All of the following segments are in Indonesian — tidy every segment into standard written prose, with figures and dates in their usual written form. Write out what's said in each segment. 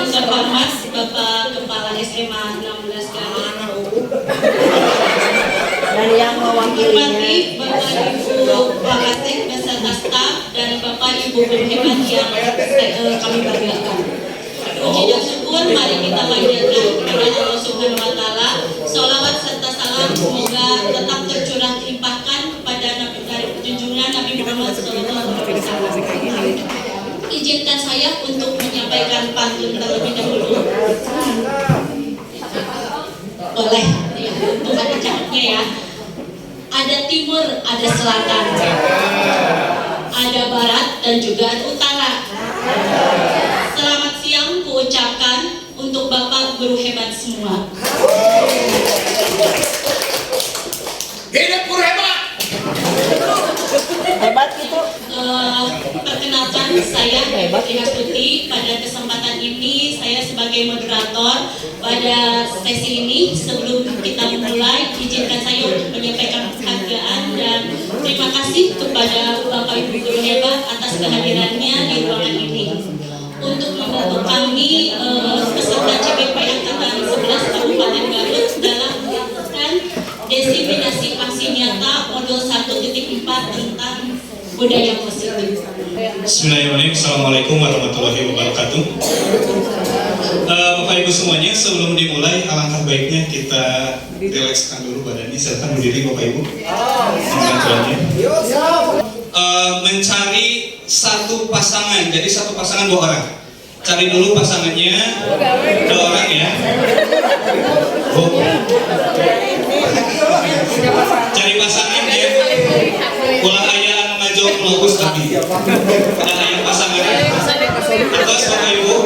yang terhormat Bapak Kepala SMA 16 Garut, dan yang mewakilinya Bapak Ibu Wakasek beserta staf dan Bapak Ibu guru hebat yang kami banggakan. Puji dan syukur mari kita panjatkan kepada Allah Subhanahu wa taala. Sholawat serta salam semoga tetap tercurah dilimpahkan kepada Nabi junjungan Nabi Muhammad SAW. Izinkan saya untuk menyampaikan pantun terlebih dahulu. Boleh, ya, untuk ada catatnya ya. Ada timur, ada selatan, ada barat dan juga ada utara. Selamat siang kuucapkan untuk Bapak guru hebat semua. Hidup guru hebat. hebat gitu. Perkenalkan saya Putri Putih. Pada kesempatan ini saya sebagai moderator pada sesi ini. Sebelum kita memulai, izinkan saya untuk menyampaikan penghargaan dan terima kasih kepada Bapak Ibu guru hebat atas kehadirannya di ruangan ini untuk membantu kami peserta CBP Angkatan 11 Kabupaten Garut dalam melakukan diseminasi aksi nyata modul 1.4 tentang budaya positif. Bismillahirrahmanirrahim. Assalamualaikum warahmatullahi wabarakatuh. Bapak Ibu semuanya, sebelum dimulai alangkah baiknya kita rilekskan dulu badannya. Silakan berdiri Bapak Ibu. Mencari satu pasangan, jadi satu pasangan 2 orang. Cari dulu pasangannya 2 orang ya. Cari pasangannya. Ulah ayah ngajok lokus tapi ada ayah pasangannya. Atas Bapak Ibu.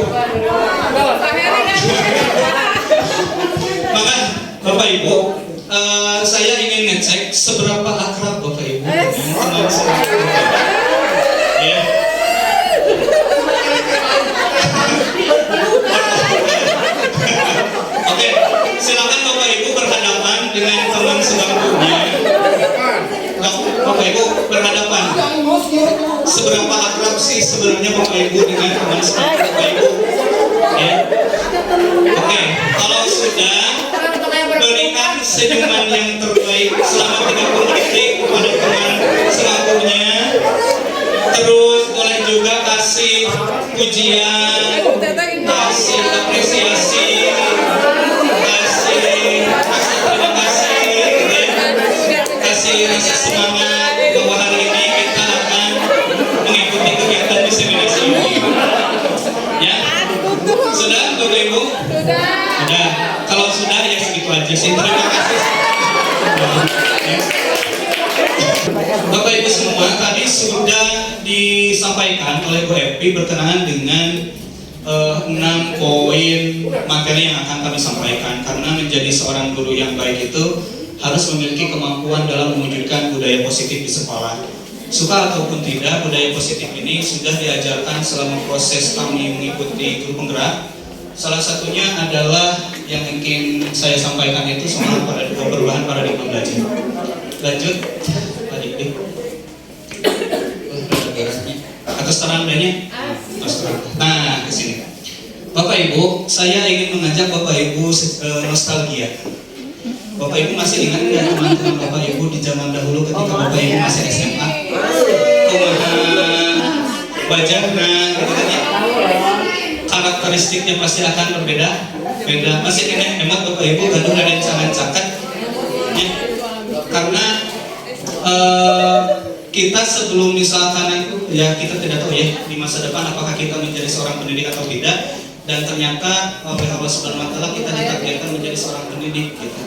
Maka Bapak Ibu, saya ingin ngecek seberapa akrab Bapak Ibu dengan teman saya. Ya. Oke, silakan Bapak Ibu berhadapan dengan teman sebangkunya. Bapak Ibu berhadapan. Seberapa akrab sih sebenarnya Bapak Ibu dengan teman sebangku Bapak Ibu? Ya. Oke, kalau sudah, berikan senyuman yang terbaik selama 30 detik kepada teman sebangkunya. Terus boleh juga kasih pujian, kasih apresiasi, kasih terima kasih, kasih rasa semangat bahwa hari ini kita akan mengikuti kegiatan diseminasi ini. Ya, sudah Bapak Ibu? Sudah. Kalau sudah ya segitu aja sih. Terima kasih. Ya. Bapak Ibu semua, tadi sudah disampaikan oleh Bu Epi berkenaan dengan 6 poin materi yang akan kami sampaikan. Karena menjadi seorang guru yang baik itu harus memiliki kemampuan dalam mewujudkan budaya positif di sekolah. Suka ataupun tidak, budaya positif ini sudah diajarkan selama proses kami mengikuti guru penggerak. Salah satunya adalah yang ingin saya sampaikan itu soal perubahan paradigma belajar. Lanjut, Pak Dikdik. Atas terangnya. Nah, ke sini. Bapak Ibu, saya ingin mengajak Bapak Ibu nostalgia. Bapak Ibu masih ingat nggak teman-teman Bapak Ibu di zaman dahulu ketika Bapak Ibu masih SMA? Kumaha wajahna gitu kan ya. Karakteristiknya pasti akan berbeda. Beda. Masih ingat hemat Bapak Ibu gaduh dan jangan cakat. Ya. Karena kita sebelum misalkan ya kita tidak tahu ya di masa depan apakah kita menjadi seorang pendidik atau tidak, dan ternyata oleh Allah Subhanahu wa taala kita ditakdirkan menjadi seorang pendidik gitu.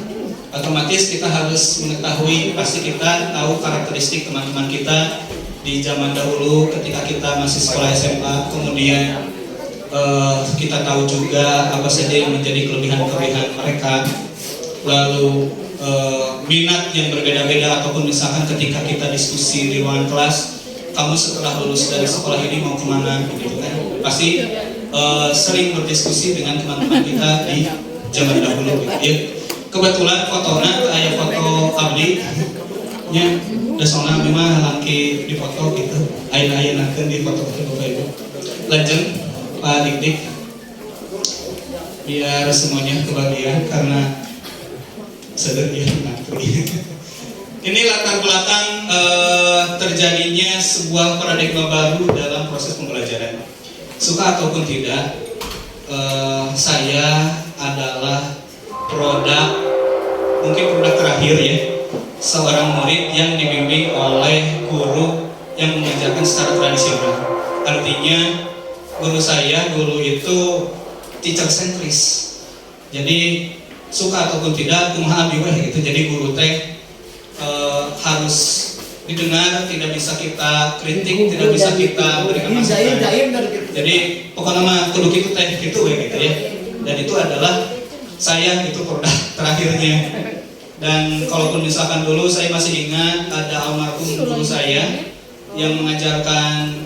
Otomatis kita harus mengetahui, pasti kita tahu karakteristik teman-teman kita di zaman dahulu ketika kita masih sekolah SMA, kemudian kita tahu juga apa saja yang menjadi kelebihan-kelebihan mereka, lalu minat yang berbeda-beda, ataupun misalkan ketika kita diskusi di ruangan kelas, kamu setelah lulus dari sekolah ini mau kemana gitu kan, pasti sering berdiskusi dengan teman-teman kita di zaman dahulu gitu ya. Kebetulan fotonya kayak foto abdi nya desona memang laki di foto gitu, ayeuna-ayeuna di foto Bapak Ibu. Lanjut Pak Dikdik. biar semuanya kebahagiaan karena sederhana ngantri. Ini latar belakang terjadinya sebuah paradigma baru dalam proses pembelajaran. Suka ataupun tidak, saya adalah mungkin produk terakhir ya, seorang murid yang dibimbing oleh guru yang mengajarkan secara tradisional. Artinya guru saya dulu itu teacher sentris. Jadi suka ataupun tidak, kumaha abdi weh gitu. Jadi guru teh harus didengar, tidak bisa kita kritik, tidak bisa kita berikan masukan. Jadi pokoknya mah kudu kitu teh gitu we gitu ya. Dan itu adalah saya, itu produk terakhirnya. Dan kalaupun misalkan dulu saya masih ingat ada almarhum guru saya yang mengajarkan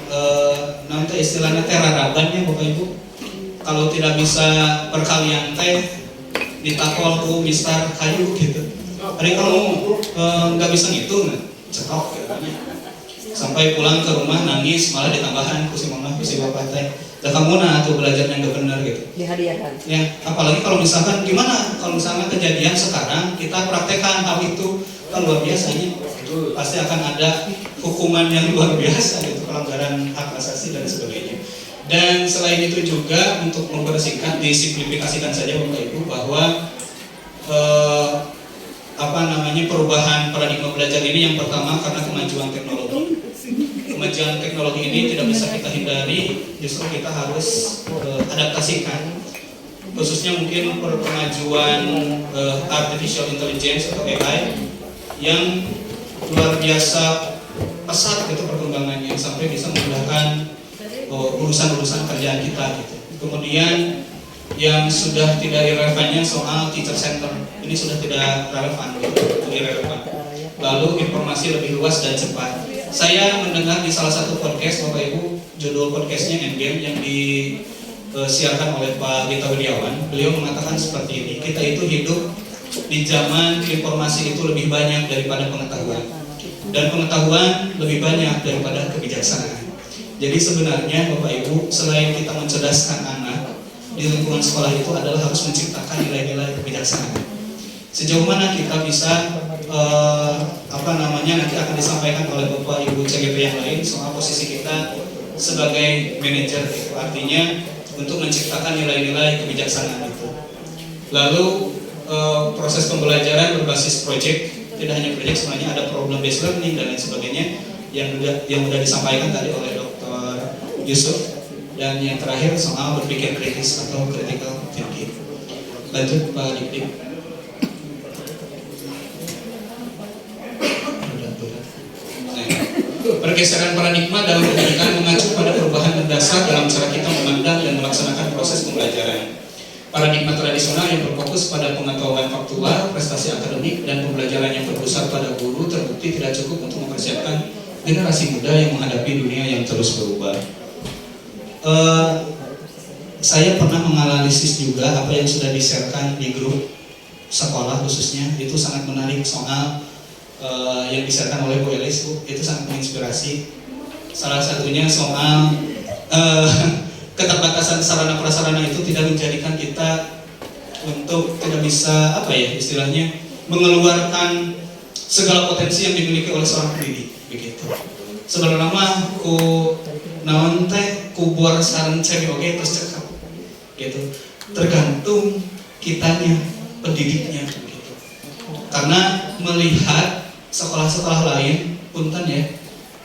nanti istilahnya teraraban ya Bapak Ibu. Kalau tidak bisa perkalian teh ditakol ku Mister Kayu gitu. Hari kamu nggak bisa ngitung, cetok katanya. Sampai pulang ke rumah nangis, malah ditambahan ku si mama, ku si bapak teh. Dan kamu tuh belajar yang gak benar gitu. Dihadiahkan. Ya, apalagi kalau misalkan gimana? Kalau misalkan kejadian sekarang kita praktekkan hal itu, kan luar biasanya. Pasti akan ada hukuman yang luar biasa gitu, pelanggaran hak asasi dan sebagainya. Dan selain itu juga untuk mempersingkat, disimplifikasikan saja Bapak Ibu bahwa perubahan paradigma belajar ini yang pertama karena kemajuan teknologi. Kemajuan teknologi ini tidak bisa kita hindari, justru kita harus adaptasikan, khususnya mungkin kemajuan artificial intelligence atau AI yang luar biasa pesat gitu perkembangannya sampai bisa memudahkan urusan-urusan kerjaan kita gitu. Kemudian yang sudah tidak relevannya soal teacher center ini sudah tidak relevan gitu, irrelevan. Lalu informasi lebih luas dan cepat. Saya mendengar di salah satu podcast Bapak Ibu, judul podcastnya Endgame yang disiarkan oleh Pak Gita Wirjawan. Beliau mengatakan seperti ini, kita itu hidup di zaman informasi itu lebih banyak daripada pengetahuan, dan pengetahuan lebih banyak daripada kebijaksanaan. Jadi sebenarnya Bapak Ibu, selain kita mencerdaskan anak di lingkungan sekolah itu adalah harus menciptakan nilai-nilai kebijaksanaan. Sejauh mana kita bisa nanti akan disampaikan oleh Bapak Ibu CGP yang lain soal posisi kita sebagai manajer itu, artinya untuk menciptakan nilai-nilai kebijaksanaan itu. Lalu proses pembelajaran berbasis project, tidak hanya project, sebenarnya ada problem based learning dan lain sebagainya yang sudah disampaikan tadi oleh Dr. Yusuf. Dan yang terakhir soal berpikir kritis atau critical thinking. Lanjut Pak Dik. Pergeseran paradigma dalam pendidikan mengacu pada perubahan mendasar dalam cara kita memandang dan melaksanakan proses pembelajaran. Paradigma tradisional yang berfokus pada pengetahuan faktual, prestasi akademik, dan pembelajaran yang berpusat pada guru terbukti tidak cukup untuk mempersiapkan generasi muda yang menghadapi dunia yang terus berubah. Saya pernah menganalisis juga apa yang sudah di-sharekan di grup sekolah khususnya, itu sangat menarik soal yang di-sharekan oleh Bu Elis, Bu, itu sangat menginspirasi. Salah satunya soal keterbatasan sarana prasarana itu tidak menjadikan kita untuk tidak bisa istilahnya mengeluarkan segala potensi yang dimiliki oleh seorang pendidik begitu. Sebenarnya mah naon teh kubur sareng cewek oge terus cekap gitu. Tergantung kitanya, pendidiknya begitu. Karena melihat sekolah-sekolah lain, punten ya,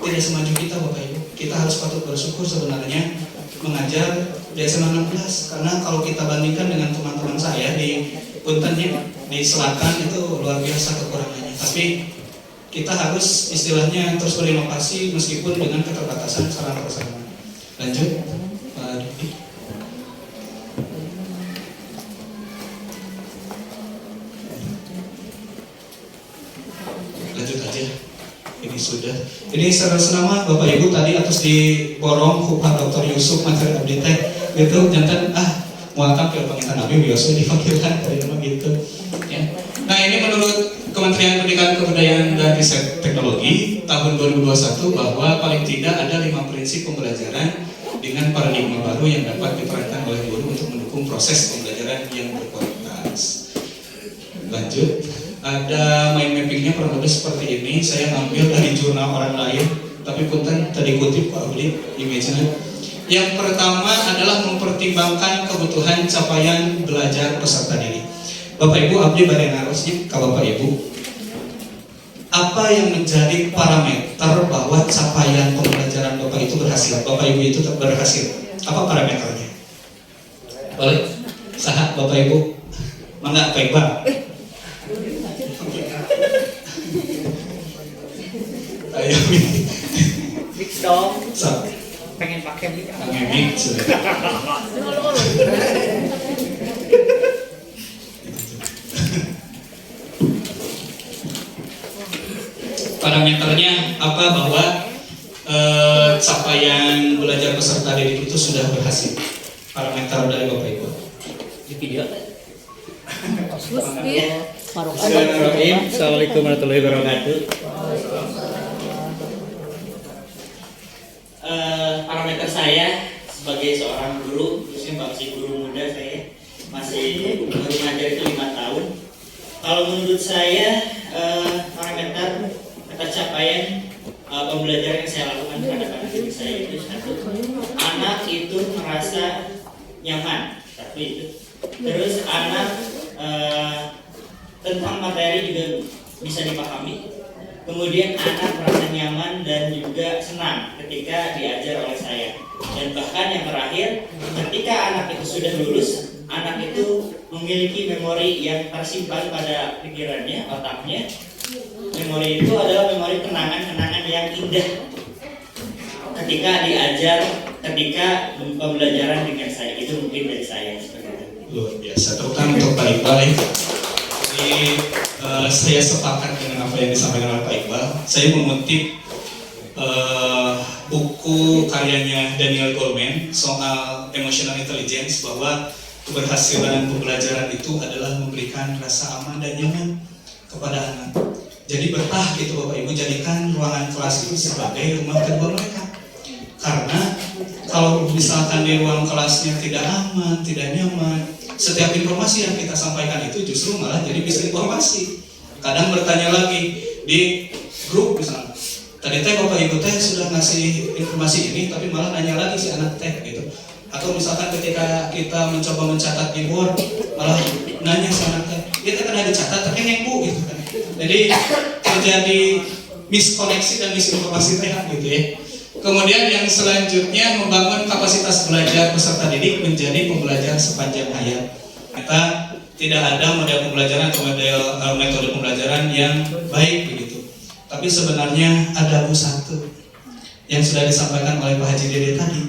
tidak semaju kita Bapak Ibu. Kita harus patut bersyukur sebenarnya mengajar di SMA 16, karena kalau kita bandingkan dengan teman-teman saya di puntennya di selatan itu luar biasa kekurangannya. Tapi kita harus istilahnya terus berinovasi meskipun dengan keterbatasan sarana prasarana. Lanjut Pak Diki. Lanjut aja. Ini sudah. Ini senama Bapak Ibu tadi atas diborong ku Pak Dr. Yusuf materi abdi teh gitu jantan muatan ke pengintan Nabi biasa dipanggilkan dari nama gitu ya. Nah, ini menurut Kementerian Pendidikan Kebudayaan dan Riset Teknologi tahun 2021 bahwa paling tidak ada 5 prinsip pembelajaran dengan paradigma baru yang dapat diterapkan oleh guru untuk mendukung proses pembelajaran yang berkualitas. Lanjut, ada mind mappingnya kurang lebih seperti ini. Saya ngambil dari jurnal orang lain, tapi punten tadi kutip Pak Abdi image-nya. Yang pertama adalah mempertimbangkan kebutuhan capaian belajar peserta didik. Bapak Ibu, Abdi bari narosnya ke Bapak Ibu. Apa yang menjadi parameter bahwa capaian pembelajaran Bapak itu berhasil, Bapak Ibu itu berhasil? Apa parameternya? Boleh? Sahat Bapak Ibu? Mangga Pak Iqbal. Ayo, Mix dong. so, Pengen pakai mix. pengen mix. Parameternya apa bahwa capaian belajar peserta didik itu sudah berhasil? Parameter dari Bapak Ibu. Di video. Bismillahirrahmanirrahim. Assalamualaikum warahmatullahi wabarakatuh. Parameter saya sebagai seorang guru, khususnya masih guru muda, saya masih baru mengajar itu 5 tahun. Kalau menurut saya parameter capaian pembelajaran yang saya lakukan terhadap anak didik saya itu satu, anak itu merasa nyaman, tapi itu terus anak tentang materi juga bisa dipahami. Kemudian anak merasa nyaman dan juga senang ketika diajar oleh saya. Dan bahkan yang terakhir, ketika anak itu sudah lulus, anak itu memiliki memori yang tersimpan pada pikirannya, otaknya. Memori itu adalah memori kenangan-kenangan yang indah ketika diajar, ketika pembelajaran dengan saya. Itu mungkin dari saya seperti itu. Luar biasa, terutama untuk Pak Iqbal ya. Jadi saya sepakat dengan apa yang disampaikan oleh Pak Iqbal. Saya mengutip buku karyanya Daniel Goleman soal emotional intelligence, bahwa keberhasilan pembelajaran itu adalah memberikan rasa aman dan nyaman kepada anak. Jadi betah gitu Bapak Ibu, jadikan ruangan kelas itu sebagai rumah kedua mereka. Karena kalau misalkan di ruang kelasnya tidak aman, tidak nyaman, setiap informasi yang kita sampaikan itu justru malah jadi misinformasi. Kadang bertanya lagi di grup misalnya, tadi teh Bapak Ibu teh sudah ngasih informasi ini, tapi malah nanya lagi si anak teh gitu. Atau misalkan ketika kita mencoba mencatat di board, malah nanya si anak teh, dia kan ada dicatat, tapi yang Bu gitu kan. Jadi terjadi miskoneksi dan misinformasi teh gitu ya. Kemudian yang selanjutnya, membangun kapasitas belajar peserta didik menjadi pembelajar sepanjang hayat. Kita tidak ada model pembelajaran atau metode pembelajaran yang baik begitu. Tapi sebenarnya ada satu yang sudah disampaikan oleh Pak Haji Dede tadi,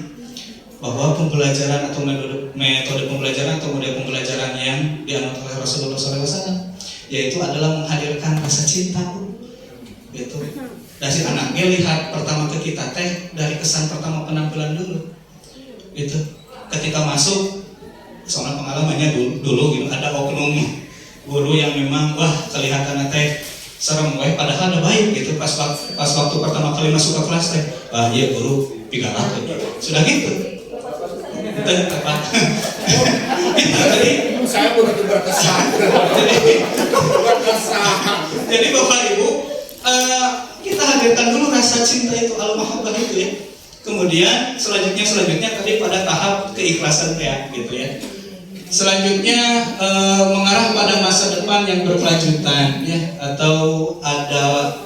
bahwa pembelajaran atau metode pembelajaran atau model pembelajaran yang dianut oleh Rasulullah SAW, yaitu adalah menghadirkan rasa cinta, gitu. Dan si anaknya lihat pertama ke kita teh dari kesan pertama penampilan dulu, gitu. Ketika masuk, soalnya pengalamannya dulu gitu, ada oknum guru yang memang wah kelihatan teh serem, padahal ada baik gitu. Pas waktu pertama kali masuk ke kelas teh, ah iya guru pigarat sudah gitu. Tepat. Jadi Saya begitu berkesan. Jadi Bapak Ibu, kita hadirkan dulu rasa cinta itu, al-mahabbah itu ya. Kemudian selanjutnya tadi pada tahap keikhlasan ya, gitu ya. Selanjutnya mengarah pada masa depan yang berkelanjutan ya, atau ada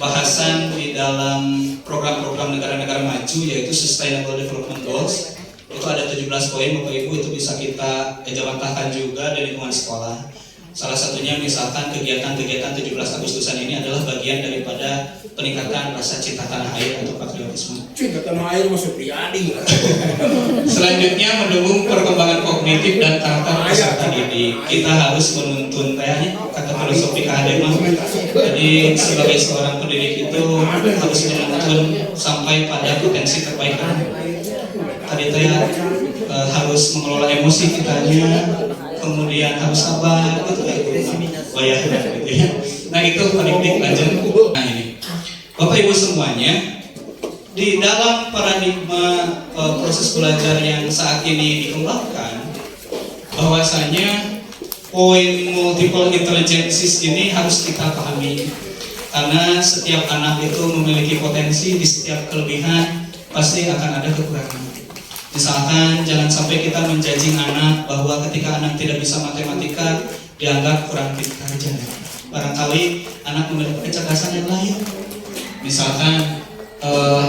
bahasan di dalam program-program negara-negara maju, yaitu Sustainable Development Goals. Itu ada 17 poin Bapak Ibu, itu bisa kita ejawantahkan juga dari lingkungan sekolah. Salah satunya misalkan kegiatan-kegiatan 17 Agustusan ini adalah bagian daripada peningkatan rasa cinta tanah air atau patriotisme. Cinta tanah air masuk Priadi. Selanjutnya mendukung perkembangan kognitif dan karakter peserta didik. Kita harus menuntun tanya kata filosofi kehademan. Jadi sebagai seorang pendidik itu harus menuntun sampai pada potensi terbaik anak. Tadi saya harus mengelola emosi kitanya, kemudian harus sabar, gitu ya, gitu ya. Nah itu pendidik lanjut. Nah ini, Bapak Ibu semuanya, di dalam paradigma proses belajar yang saat ini dikembangkan, bahwasanya poin multiple intelligences ini harus kita pahami, karena setiap anak itu memiliki potensi, di setiap kelebihan pasti akan ada kekurangan. Misalkan jangan sampai kita menjudging anak bahwa ketika anak tidak bisa matematika dianggap kurang pintar. Jangan. Barangkali anak memiliki kecerdasan yang lain. Misalkan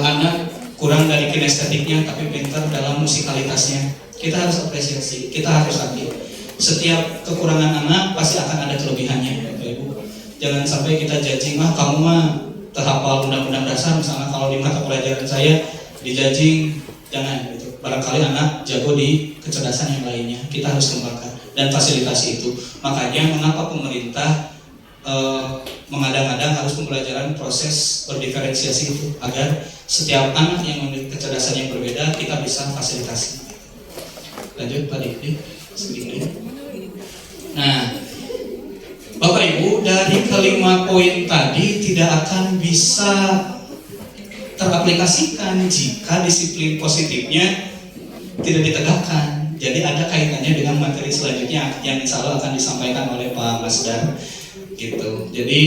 anak kurang dari kinestetiknya tapi pintar dalam musikalitasnya. Kita harus apresiasi, kita harus akui. Setiap kekurangan anak pasti akan ada kelebihannya, Bapak Ibu. Jangan sampai kita judging, kamu mah terhafal undang-undang dasar, misalnya kalau di mata pelajaran saya dijudging, jangan gitu. Barangkali anak jago di kecerdasan yang lainnya, kita harus kembangkan dan fasilitasi itu. Makanya mengapa pemerintah mengadang-adang harus pembelajaran proses berdiferensiasi itu, agar setiap anak yang memiliki kecerdasan yang berbeda kita bisa fasilitasi. Lanjut Pak Dikdik, sedikit. Nah, Bapak Ibu, dari kelima poin tadi tidak akan bisa teraplikasikan jika disiplin positifnya tidak ditegakkan. Jadi ada kaitannya dengan materi selanjutnya yang insya Allah akan disampaikan oleh Pak Masdar. Gitu. Jadi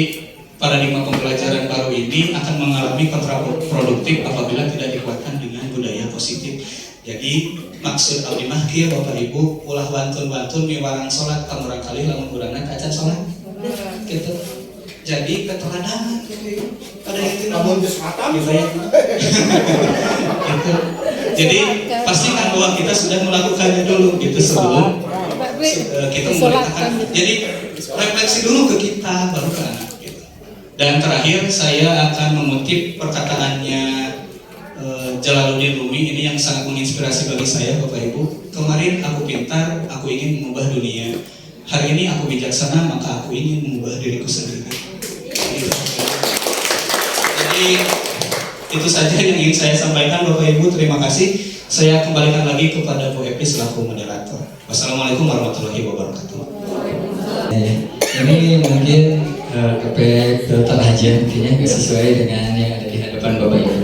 paradigma pembelajaran baru ini akan mengalami kontraproduktif apabila tidak dikuatkan dengan budaya positif. Jadi maksud abdi mah kieu Bapak Ibu, ulah wantun-wantun miwarang salat kamurang kali lamun urangna kacan salat. Gitu. Jadi keteladanan gitu. Pada itu Namun geus khatam gitu ya. Gitu. Jadi pastikan bahwa kita sudah melakukannya dulu gitu sebelum kita memerintahkan. Jadi refleksi dulu ke kita baru ke anak gitu. Dan terakhir saya akan mengutip perkataannya Jalaluddin Rumi, ini yang sangat menginspirasi bagi saya Bapak Ibu. Kemarin aku pintar, aku ingin mengubah dunia. Hari ini aku bijaksana, maka aku ingin mengubah diriku sendiri. Gitu. Jadi itu saja yang ingin saya sampaikan Bapak Ibu. Terima kasih. Saya kembalikan lagi kepada Bu Epi selaku moderator. Wassalamualaikum warahmatullahi wabarakatuh. Ini mungkin efek Dr. Haji mungkinnya sesuai dengan yang ada di hadapan Bapak Ibu.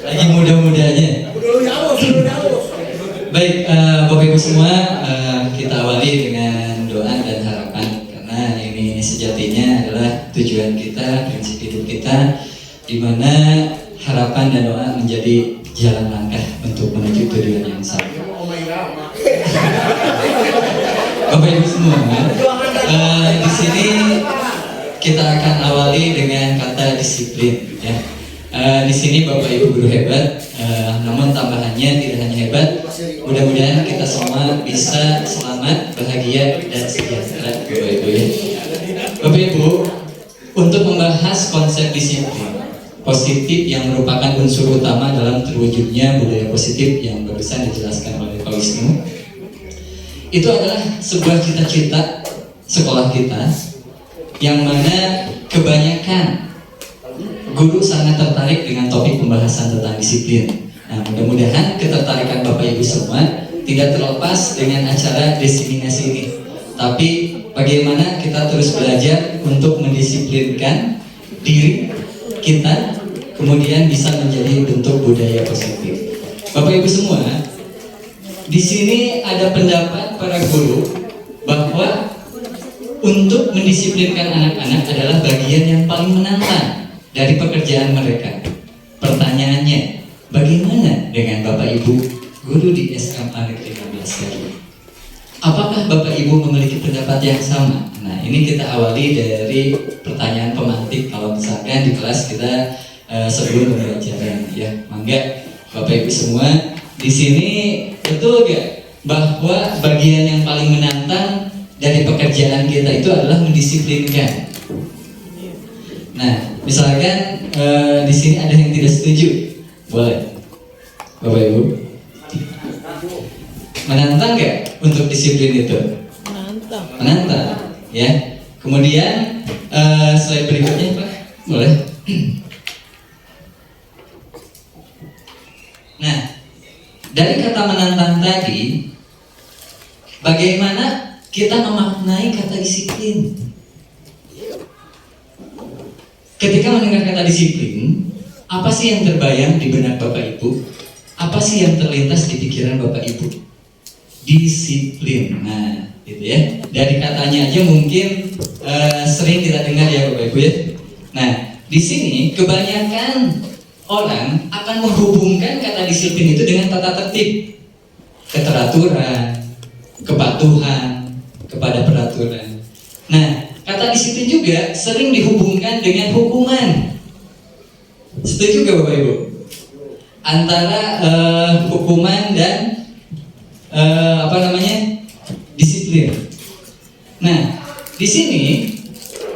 Lagi muda-mudanya. Baik, Bapak Ibu semua, kita awali dengan doa dan harapan, karena ini sejatinya adalah tujuan kita, prinsip hidup kita, di mana harapan dan doa menjadi jalan langkah untuk menuju tujuan yang sama. Bapak Ibu semua, di sini kita akan awali dengan kata disiplin. Ya. Di sini Bapak Ibu guru hebat, namun tambahannya tidak hanya hebat. Mudah-mudahan kita semua bisa selamat, bahagia, dan sejahtera, Bapak Ibu ya. Bapak Ibu, untuk membahas konsep disiplin positif yang merupakan unsur utama dalam terwujudnya budaya positif yang barusan dijelaskan oleh Pak Wisnu, itu adalah sebuah cita-cita sekolah kita, yang mana kebanyakan guru sangat tertarik dengan topik pembahasan tentang disiplin. Nah, mudah-mudahan ketertarikan Bapak Ibu semua tidak terlepas dengan acara diseminasi ini. Tapi bagaimana kita terus belajar untuk mendisiplinkan diri kita, kemudian bisa menjadi bentuk budaya positif. Bapak Ibu semua, di sini ada pendapat para guru bahwa untuk mendisiplinkan anak-anak adalah bagian yang paling menantang dari pekerjaan mereka. Pertanyaannya, bagaimana dengan Bapak Ibu guru di SMA Negeri 15 Garut? Apakah Bapak Ibu memiliki pendapat yang sama? Nah, ini kita awali dari pertanyaan pemantik. Kalau misalkan di kelas kita sebelum pembelajaran, ya, mangga Bapak Ibu semua di sini, betul gak bahwa bagian yang paling menantang dari pekerjaan kita itu adalah mendisiplinkan? Nah, misalkan di sini ada yang tidak setuju, boleh, Bapak Ibu. Menantang gak untuk disiplin itu? Menantang, ya. Kemudian slide berikutnya, Pak, boleh. Nah, dari kata menantang tadi, bagaimana kita memaknai kata disiplin? Ketika mendengar kata disiplin, Apa sih yang terbayang di benak Bapak Ibu? Apa sih yang terlintas di pikiran Bapak Ibu? Disiplin. Nah, gitu ya. Dari katanya aja mungkin sering kita dengar ya Bapak Ibu ya. Nah, di sini kebanyakan orang akan menghubungkan kata disiplin itu dengan tata tertib, keteraturan, kepatuhan kepada peraturan. Nah, kata disiplin juga sering dihubungkan dengan hukuman. Setuju gak Bapak Ibu? Antara hukuman dan disiplin. Nah, di sini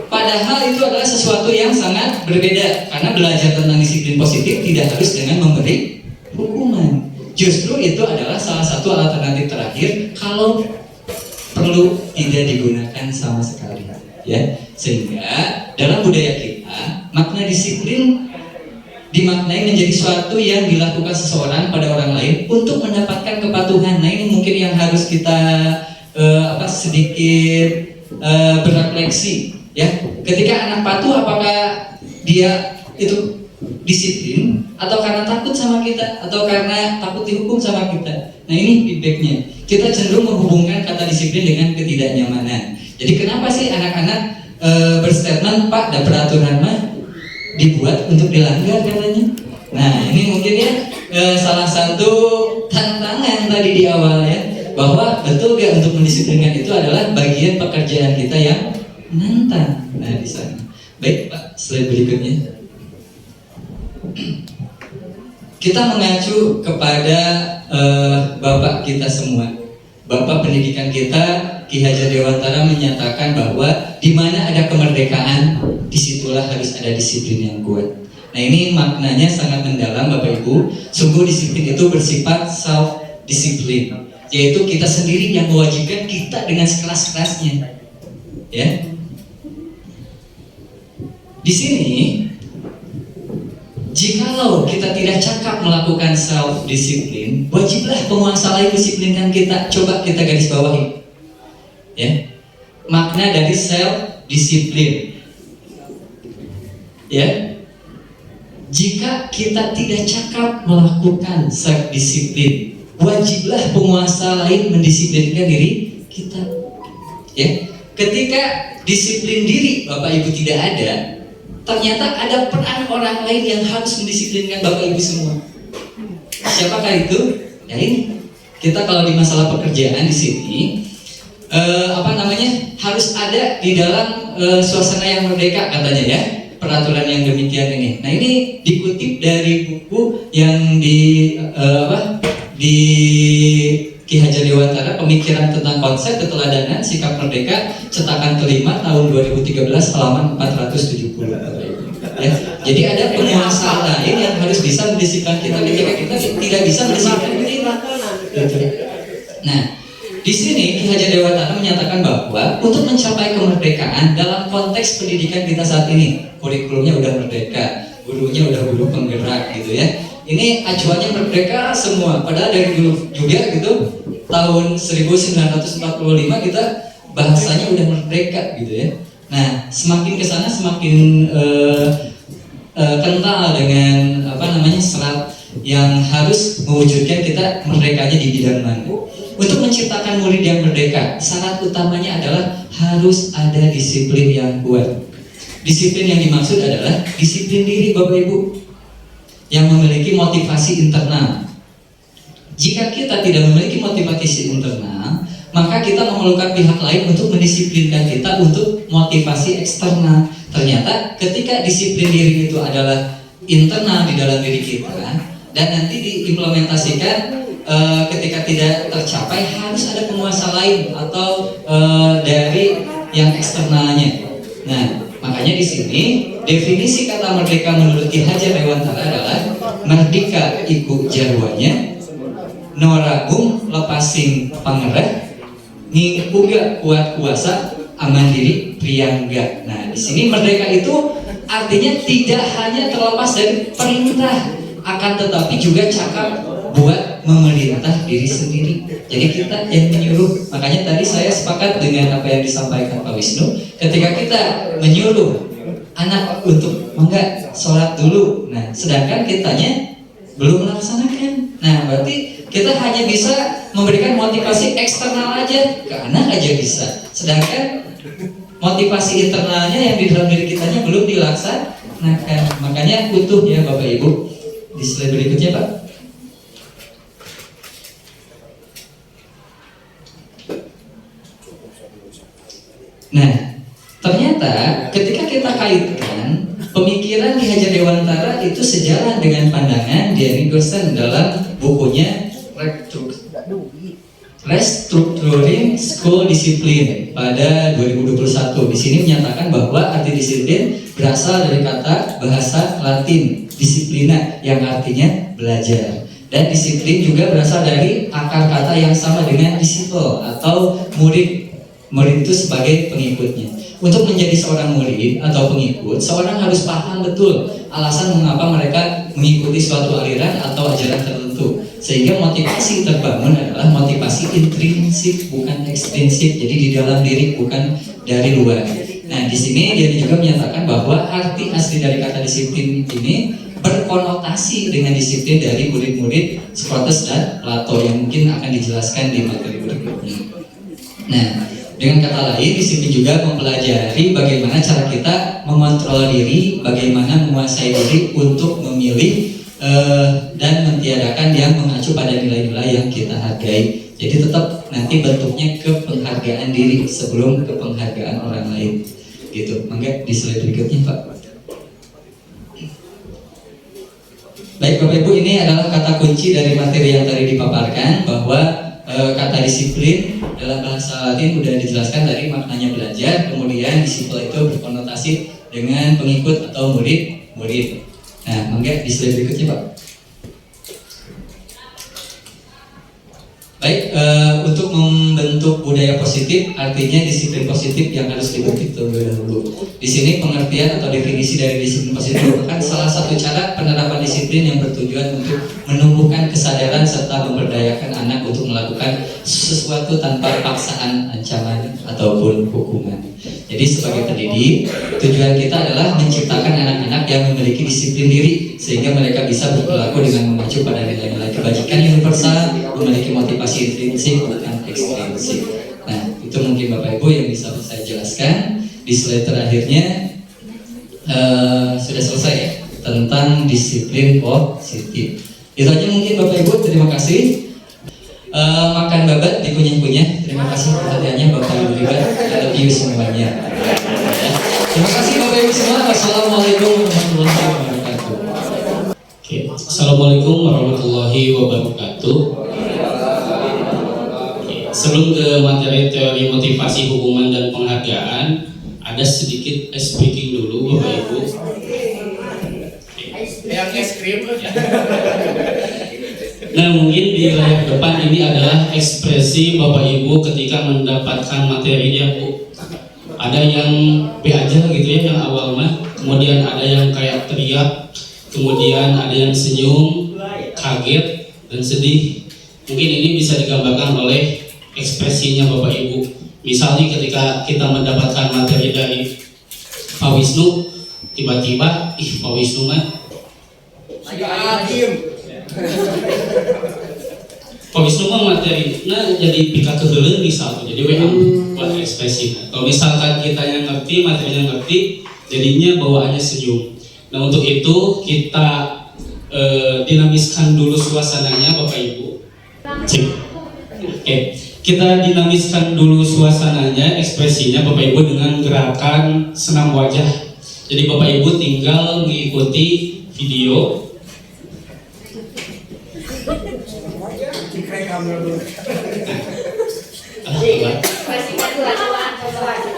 padahal itu adalah sesuatu yang sangat berbeda, karena belajar tentang disiplin positif tidak harus dengan memberi hukuman. Justru itu adalah salah satu alternatif terakhir kalau perlu tidak digunakan sama sekali, ya. Sehingga dalam budaya kita makna disiplin dimaknai menjadi suatu yang dilakukan seseorang pada orang lain untuk mendapatkan kepatuhan. Nah, ini mungkin yang harus kita sedikit berefleksi, ya. Ketika anak patuh, apakah dia itu disiplin atau karena takut sama kita atau karena takut dihukum sama kita? Nah, ini feedbacknya. Kita cenderung menghubungkan kata disiplin dengan ketidaknyamanan. Jadi kenapa sih anak-anak berstatement, Pak, ada peraturan mah dibuat untuk dilanggar katanya. Nah, ini mungkin ya salah satu tantangan tadi di awal ya, bahwa betul gak untuk mendisiplinkan itu adalah bagian pekerjaan kita yang menantang. Nah, di sana. Baik Pak, slide berikutnya. Kita mengacu kepada Bapak kita semua. Bapak pendidikan kita, Ki Hajar Dewantara, menyatakan bahwa di mana ada kemerdekaan, disitulah harus ada disiplin yang kuat. Nah, ini maknanya sangat mendalam Bapak Ibu. Sungguh disiplin itu bersifat self-disiplin, yaitu kita sendiri yang mewajibkan kita dengan sekeras-kerasnya. Ya. Di sini, jikalau kita tidak cakap melakukan self-disiplin, wajiblah penguasa lain disiplinkan kita. Coba kita garis bawahi, ya, makna dari self-disiplin. Ya, jika kita tidak cakap melakukan self-disiplin, wajiblah penguasa lain mendisiplinkan diri kita. Ya, ketika disiplin diri Bapak Ibu tidak ada, ternyata ada peran orang lain yang harus mendisiplinkan Bapak Ibu semua. Siapakah itu? Ya, ini kita kalau di masalah pekerjaan di sini harus ada di dalam suasana yang merdeka katanya ya, peraturan yang demikian ini. Nah, ini dikutip dari buku yang di Ki Hajar Dewantara, Pemikiran tentang Konsep Keteladanan Sikap Merdeka, cetakan kelima tahun 2013, halaman 470. Ya, jadi ada penguasa lain yang harus bisa mendisiplinkan kita ketika kita tidak bisa mendisiplinkan diri. Nah, di sini Ki Hajar Dewantara menyatakan bahwa untuk mencapai kemerdekaan dalam konteks pendidikan kita saat ini, kurikulumnya udah merdeka, gurunya udah guru penggerak gitu ya. Ini acuannya merdeka semua, padahal dari dulu juga gitu, tahun 1945 kita bahasanya udah merdeka gitu ya. Nah, semakin kesana semakin kental dengan serat yang harus mewujudkan kita merdekanya di bidang mana. Untuk menciptakan murid yang merdeka, syarat utamanya adalah harus ada disiplin yang kuat. Disiplin yang dimaksud adalah disiplin diri Bapak Ibu, yang memiliki motivasi internal. Jika kita tidak memiliki motivasi internal, maka kita memerlukan pihak lain untuk mendisiplinkan kita untuk motivasi eksternal. Ternyata ketika disiplin diri itu adalah internal di dalam diri kita, dan nanti diimplementasikan ketika tidak tercapai, harus ada penguasa lain atau dari yang eksternalnya. Nah, makanya di sini definisi kata merdeka menurut Ki Hajar Dewantara adalah merdeka iku jarwanya, noragung lepasing pangereh, ngingkuga kuat kuasa, aman diri priangga. Nah, di sini merdeka itu artinya tidak hanya terlepas dari perintah, akan tetapi juga cakap buat memerintah diri sendiri. Jadi kita yang menyuruh. Makanya tadi saya sepakat dengan apa yang disampaikan Pak Wisnu. Ketika kita menyuruh anak untuk enggak sholat dulu. Nah, sedangkan kitanya belum melaksanakan. Nah, berarti kita hanya bisa memberikan motivasi eksternal aja ke anak aja bisa. Sedangkan motivasi internalnya yang di dalam diri kitanya belum dilaksanakan. Makanya utuh ya Bapak Ibu. Di slide berikutnya Pak. Nah, ternyata ketika kita kaitkan pemikiran Ki Hajar Dewantara itu sejalan dengan pandangan dari dosen dalam bukunya Restructuring School Discipline pada 2021. Di sini menyatakan bahwa arti disiplin berasal dari kata bahasa Latin disciplina yang artinya belajar. Dan disiplin juga berasal dari akar kata yang sama dengan disciple atau murid. Murid itu sebagai pengikutnya. Untuk menjadi seorang murid atau pengikut, seorang harus paham betul alasan mengapa mereka mengikuti suatu aliran atau ajaran tertentu. Sehingga motivasi terbangun adalah motivasi intrinsik, bukan ekstrinsik. Jadi di dalam diri, bukan dari luar. Nah, di sini dia juga menyatakan bahwa arti asli dari kata disiplin ini berkonotasi dengan disiplin dari murid-murid Socrates dan Plato yang mungkin akan dijelaskan di materi berikutnya. Nah, dengan kata lain, disiplin juga mempelajari bagaimana cara kita mengontrol diri, bagaimana menguasai diri untuk memilih dan mentiadakan yang mengacu pada nilai-nilai yang kita hargai. Jadi tetap nanti bentuknya ke penghargaan diri sebelum ke penghargaan orang lain. Gitu. Mangga di slide berikutnya Pak. Baik Bapak Ibu, ini adalah kata kunci dari materi yang tadi dipaparkan, bahwa kata disiplin dalam bahasa Latin sudah dijelaskan dari maknanya belajar, kemudian disiplin itu berkonotasi dengan pengikut atau murid. Nah, mangga di slide berikutnya Pak. Baik, untuk membentuk budaya positif, artinya disiplin positif yang harus dibentuk terlebih dahulu. Di sini pengertian atau definisi dari disiplin positif merupakan salah satu cara penerapan disiplin yang bertujuan untuk menumbuhkan kesadaran serta memberdayakan anak untuk melakukan sesuatu tanpa paksaan, ancaman, ataupun hukuman. Jadi sebagai pendidik, tujuan kita adalah menciptakan anak-anak yang memiliki disiplin diri sehingga mereka bisa berperilaku dengan mengacu pada nilai-nilai kebajikan universal, memiliki motivasi intrinsik bukan ekstrinsik. Nah, itu mungkin Bapak Ibu yang bisa saya jelaskan. Di slide terakhirnya sudah selesai ya tentang disiplin positif. Itu aja mungkin Bapak Ibu, terima kasih. Makan babat dikunyah-kunyah. Terima kasih perhatiannya Bapak Ibu juga. I love you semuanya. Terima kasih Bapak Ibu semua. Wassalamualaikum warahmatullahi wabarakatuh. Oke, Assalamualaikum warahmatullahi wabarakatuh. Oke, sebelum ke materi teori motivasi, hukuman dan penghargaan, ada sedikit speaking dulu Bapak Ibu. Yang es krim. Nah, mungkin di layar depan ini adalah ekspresi Bapak Ibu ketika mendapatkan materinya Bu. Ada yang B aja gitu ya, yang awal mah. Kemudian ada yang kayak teriak. Kemudian ada yang senyum, kaget, dan sedih. Mungkin ini bisa digambarkan oleh ekspresinya Bapak Ibu. Misalnya ketika kita mendapatkan materi dari Pak Wisnu, tiba-tiba, Pak Wisnu mah Pak Wisnu mah materi, nah jadi pika keheuleuh misalnya, jadi WA buat ekspresi. Kalau misalkan kita yang ngerti, materinya ngerti, jadinya bawaannya senyum. Nah untuk itu kita dinamiskan dulu suasananya Bapak Ibu. Cek. Oke, kita dinamiskan dulu suasananya, ekspresinya Bapak Ibu dengan gerakan senam wajah. Jadi Bapak Ibu tinggal mengikuti video.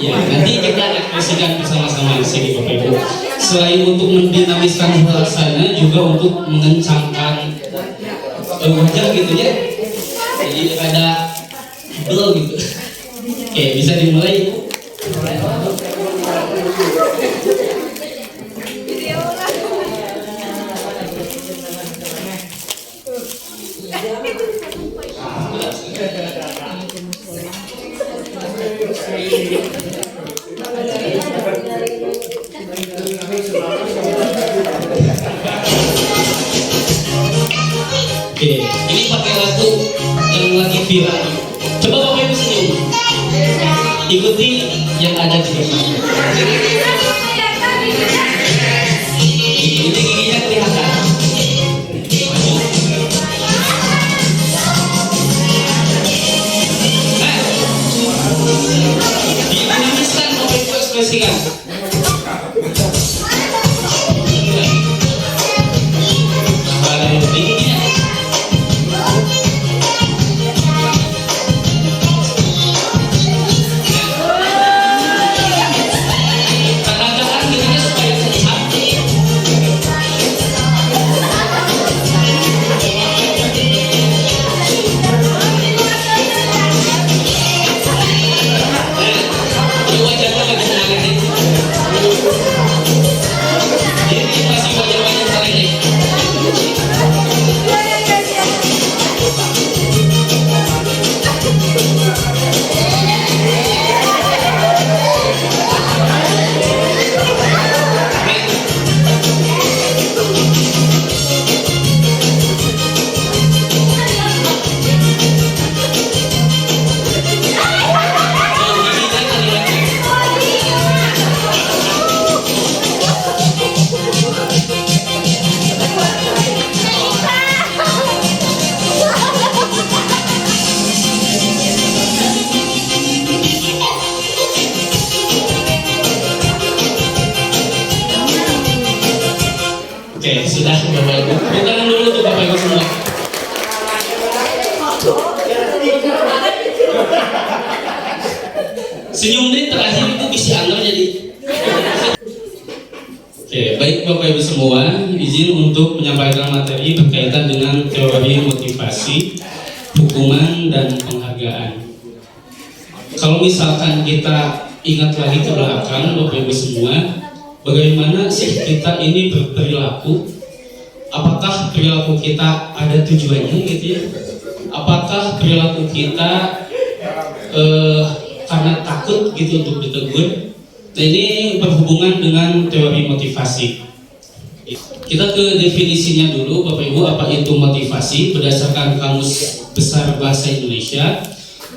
Ya, nanti kita ekspresikan bersama-sama di sini Bapak Ibu. Selain untuk mendinamiskan suasana, juga untuk mengencangkan wajah gitu ya. Jadi ada glow gitu. Oke, bisa dimulai Ibu. yang lagi viral. Coba Bapak Ibu senyum. Ikuti yang ada di depan. Ini giginya kelihatan. Dinamiskan Bapak Ibu, ekspresikan. Oke, sudah Bapak Ibu. Beri tangan dulu untuk Bapak Ibu semua. Senyum deh terakhir itu bisa anggar jadi. Oke, baik Bapak Ibu semua, izin untuk menyampaikan materi berkaitan dengan teori motivasi, hukuman, dan penghargaan. Kalau misalkan kita ingat lagi ke belakang Bapak Ibu semua, bagaimana sih kita ini berperilaku? Apakah perilaku kita ada tujuannya gitu ya? Apakah perilaku kita karena takut gitu untuk ditegur? Nah, ini berhubungan dengan teori motivasi. Kita ke definisinya dulu Bapak Ibu, apa itu motivasi? Berdasarkan Kamus Besar Bahasa Indonesia,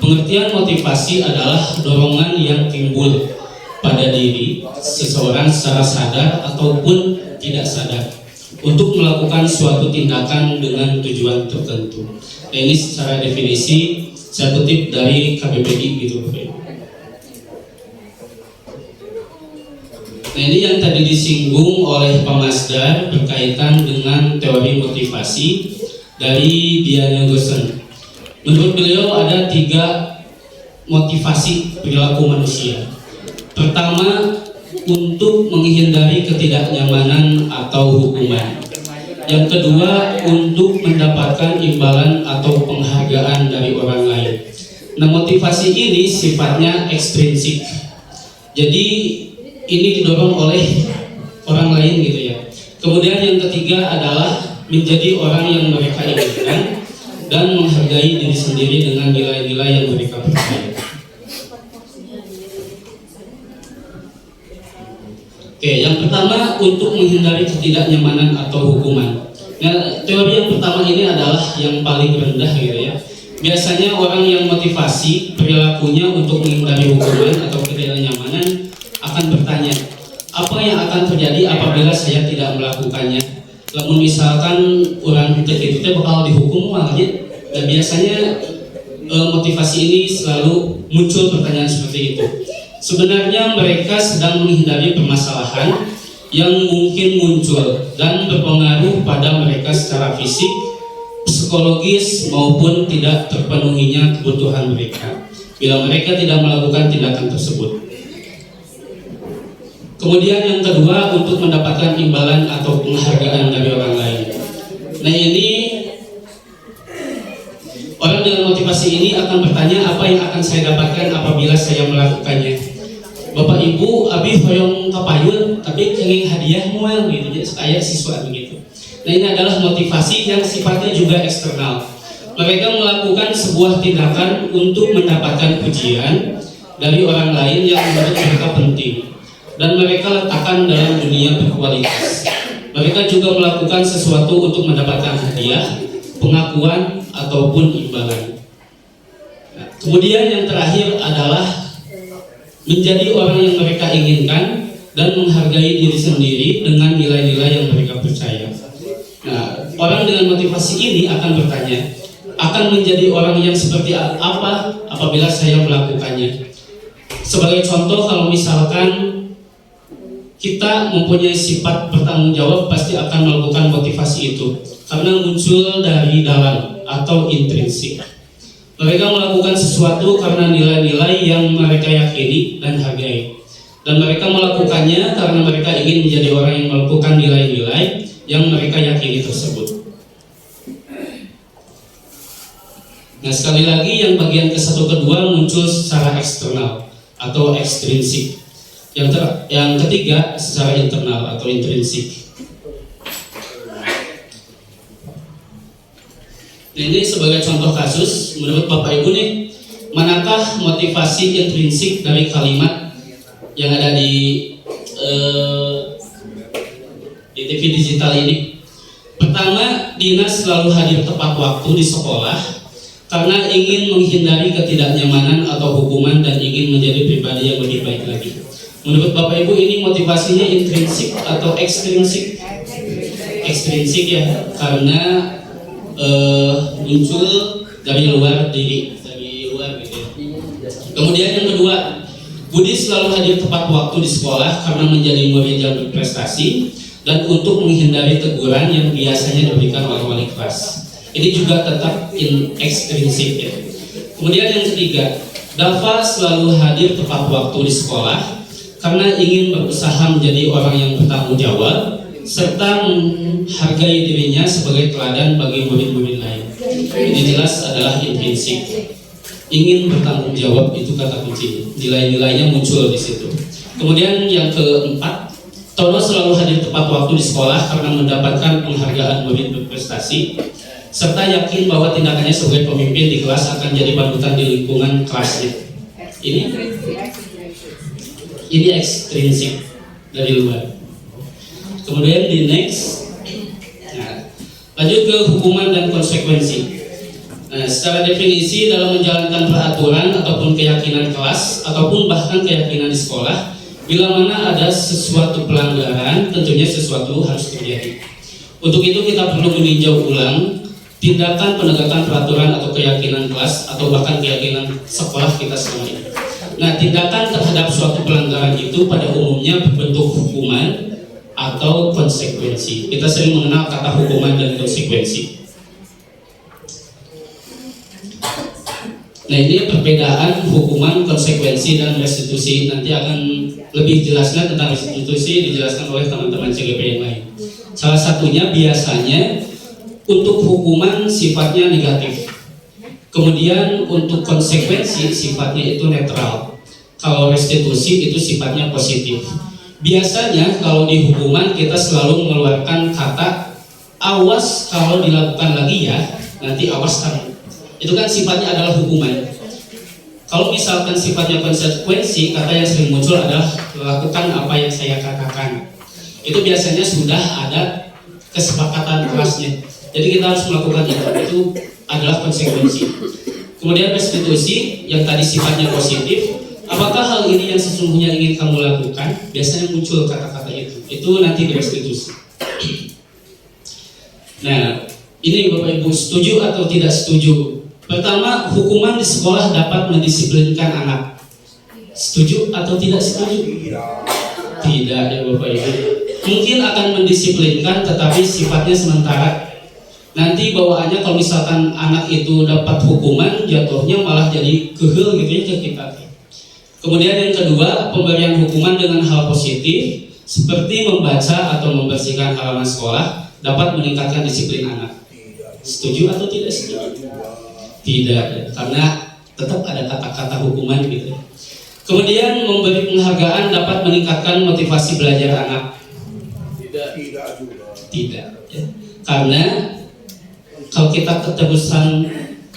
pengertian motivasi adalah dorongan yang timbul pada diri seseorang secara sadar ataupun tidak sadar untuk melakukan suatu tindakan dengan tujuan tertentu. Nah, ini secara definisi saya kutip dari KBBI gitu Bapak Ibu. Nah, ini yang tadi disinggung oleh Pak Masdar berkaitan dengan teori motivasi dari Diana Gosen. Menurut beliau ada 3 motivasi perilaku manusia. Pertama, untuk menghindari ketidaknyamanan atau hukuman. Yang kedua, untuk mendapatkan imbalan atau penghargaan dari orang lain. Nah, motivasi ini sifatnya ekstrinsik. Jadi ini didorong oleh orang lain gitu ya. Kemudian yang ketiga adalah menjadi orang yang mereka inginkan dan menghargai diri sendiri dengan nilai-nilai yang mereka percaya. Oke, yang pertama untuk menghindari ketidaknyamanan atau hukuman. Nah, teori yang pertama ini adalah yang paling rendah gitu ya. Biasanya orang yang motivasi perilakunya untuk menghindari hukuman atau ketidaknyamanan akan bertanya, apa yang akan terjadi apabila saya tidak melakukannya? Namun misalkan orang itu bakal dihukum makanya. Dan biasanya motivasi ini selalu muncul pertanyaan seperti itu. Sebenarnya mereka sedang menghindari permasalahan yang mungkin muncul dan berpengaruh pada mereka secara fisik, psikologis maupun tidak terpenuhinya kebutuhan mereka bila mereka tidak melakukan tindakan tersebut. Kemudian yang kedua, untuk mendapatkan imbalan atau penghargaan dari orang lain. Nah, ini orang dengan motivasi ini akan bertanya, apa yang akan saya dapatkan apabila saya melakukannya? Bapak Ibu, abi hoyong kapayun, tapi kenging hadiah mual gitu, jadi kayak siswa begitu. Nah, ini adalah motivasi yang sifatnya juga eksternal. Mereka melakukan sebuah tindakan untuk mendapatkan pujian dari orang lain yang menurut mereka penting, dan mereka letakkan dalam dunia berkualitas. Mereka juga melakukan sesuatu untuk mendapatkan hadiah, pengakuan, ataupun imbalan. Kemudian yang terakhir adalah menjadi orang yang mereka inginkan dan menghargai diri sendiri dengan nilai-nilai yang mereka percaya. Nah, orang dengan motivasi ini akan bertanya, akan menjadi orang yang seperti apa apabila saya melakukannya. Sebagai contoh, kalau misalkan kita mempunyai sifat bertanggung jawab, pasti akan melakukan motivasi itu karena muncul dari dalam atau intrinsik. Mereka melakukan sesuatu karena nilai-nilai yang mereka yakini dan hargai. Dan mereka melakukannya karena mereka ingin menjadi orang yang melakukan nilai-nilai yang mereka yakini tersebut. Nah, sekali lagi yang bagian ke-1 kedua muncul secara eksternal atau ekstrinsik. Yang ketiga secara internal atau intrinsik. Nah, ini sebagai contoh kasus, menurut Bapak Ibu nih, manakah motivasi intrinsik dari kalimat yang ada di TV digital ini? Pertama, Dina selalu hadir tepat waktu di sekolah karena ingin menghindari ketidaknyamanan atau hukuman dan ingin menjadi pribadi yang lebih baik lagi. Menurut Bapak Ibu ini motivasinya intrinsik atau ekstrinsik? Ekstrinsik ya, karena muncul dari luar diri, dari luar gitu ya. Kemudian yang kedua, Budi selalu hadir tepat waktu di sekolah karena menjadi murid yang berprestasi dan untuk menghindari teguran yang biasanya diberikan oleh wali kelas. Ini juga tetap ekstrinsik ya. Kemudian yang ketiga, Dava selalu hadir tepat waktu di sekolah karena ingin berusaha menjadi orang yang bertanggung jawab serta menghargai dirinya sebagai teladan bagi murid-murid lain. Ini jelas adalah intrinsik. Ingin bertanggung jawab itu kata kunci. Nilai-nilainya muncul di situ. Kemudian yang keempat, Tono selalu hadir tepat waktu di sekolah karena mendapatkan penghargaan murid berprestasi serta yakin bahwa tindakannya sebagai pemimpin di kelas akan jadi panutan di lingkungan kelasnya. Ini ekstrinsik dari luar. Kemudian di next, nah, lanjut ke hukuman dan konsekuensi. Nah, secara definisi dalam menjalankan peraturan ataupun keyakinan kelas ataupun bahkan keyakinan di sekolah, bila mana ada sesuatu pelanggaran, tentunya sesuatu harus terjadi. Untuk itu kita perlu meninjau ulang tindakan penegakan peraturan atau keyakinan kelas atau bahkan keyakinan sekolah kita selama ini. Nah, tindakan terhadap suatu pelanggaran itu pada umumnya berbentuk hukuman atau konsekuensi. Kita sering mengenal kata hukuman dan konsekuensi. Nah, ini perbedaan hukuman, konsekuensi, dan restitusi. Nanti akan lebih jelasnya tentang restitusi dijelaskan oleh teman-teman CGP yang lain. Salah satunya biasanya untuk hukuman sifatnya negatif. Kemudian untuk konsekuensi sifatnya itu netral. Kalau restitusi itu sifatnya positif. Biasanya kalau di hukuman kita selalu mengeluarkan kata awas kalau dilakukan lagi ya, nanti awas kamu. Itu kan sifatnya adalah hukuman. Kalau misalkan sifatnya konsekuensi, kata yang sering muncul adalah lakukan apa yang saya katakan. Itu biasanya sudah ada kesepakatan kelasnya. Jadi kita harus melakukan itu adalah konsekuensi. Kemudian restitusi yang tadi sifatnya positif. Apakah hal ini yang sesungguhnya ingin kamu lakukan? Biasanya muncul kata-kata itu. Itu nanti direstitusi. Nah, ini Bapak Ibu setuju atau tidak setuju? Pertama, hukuman di sekolah dapat mendisiplinkan anak. Setuju atau tidak setuju? Tidak ya Bapak Ibu. Mungkin akan mendisiplinkan tetapi sifatnya sementara. Nanti bawaannya kalau misalkan anak itu dapat hukuman, jatuhnya malah jadi kehel gitu ya ke kita. Kemudian yang kedua, pemberian hukuman dengan hal positif seperti membaca atau membersihkan halaman sekolah dapat meningkatkan disiplin anak. Setuju atau tidak setuju? Tidak, karena tetap ada kata-kata hukuman gitu. Kemudian memberi penghargaan dapat meningkatkan motivasi belajar anak. Tidak, ya. Karena kalau kita keterusan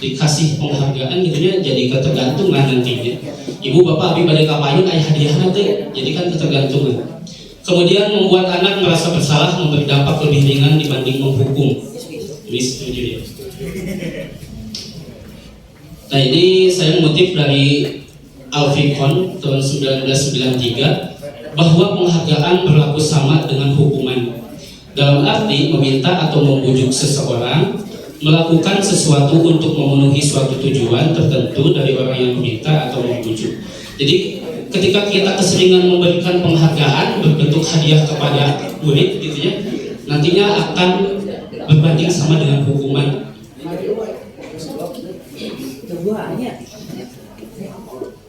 dikasih penghargaan gitu ya, jadi ketergantungan nantinya. Ibu bapak abi badai kapayun ayah hadiah nanti, jadi kan ketergantungan. Kemudian membuat anak merasa bersalah, memberi dampak lebih ringan dibanding menghukum. Ini setuju ya. Nah ini saya mengutip dari Alfikon tahun 1993 bahwa penghargaan berlaku sama dengan hukuman. Dalam arti meminta atau membujuk seseorang melakukan sesuatu untuk memenuhi suatu tujuan tertentu dari orang yang meminta atau membujuk. Jadi ketika kita keseringan memberikan penghargaan berbentuk hadiah kepada murid gitu ya, nantinya akan berbanding sama dengan hukuman.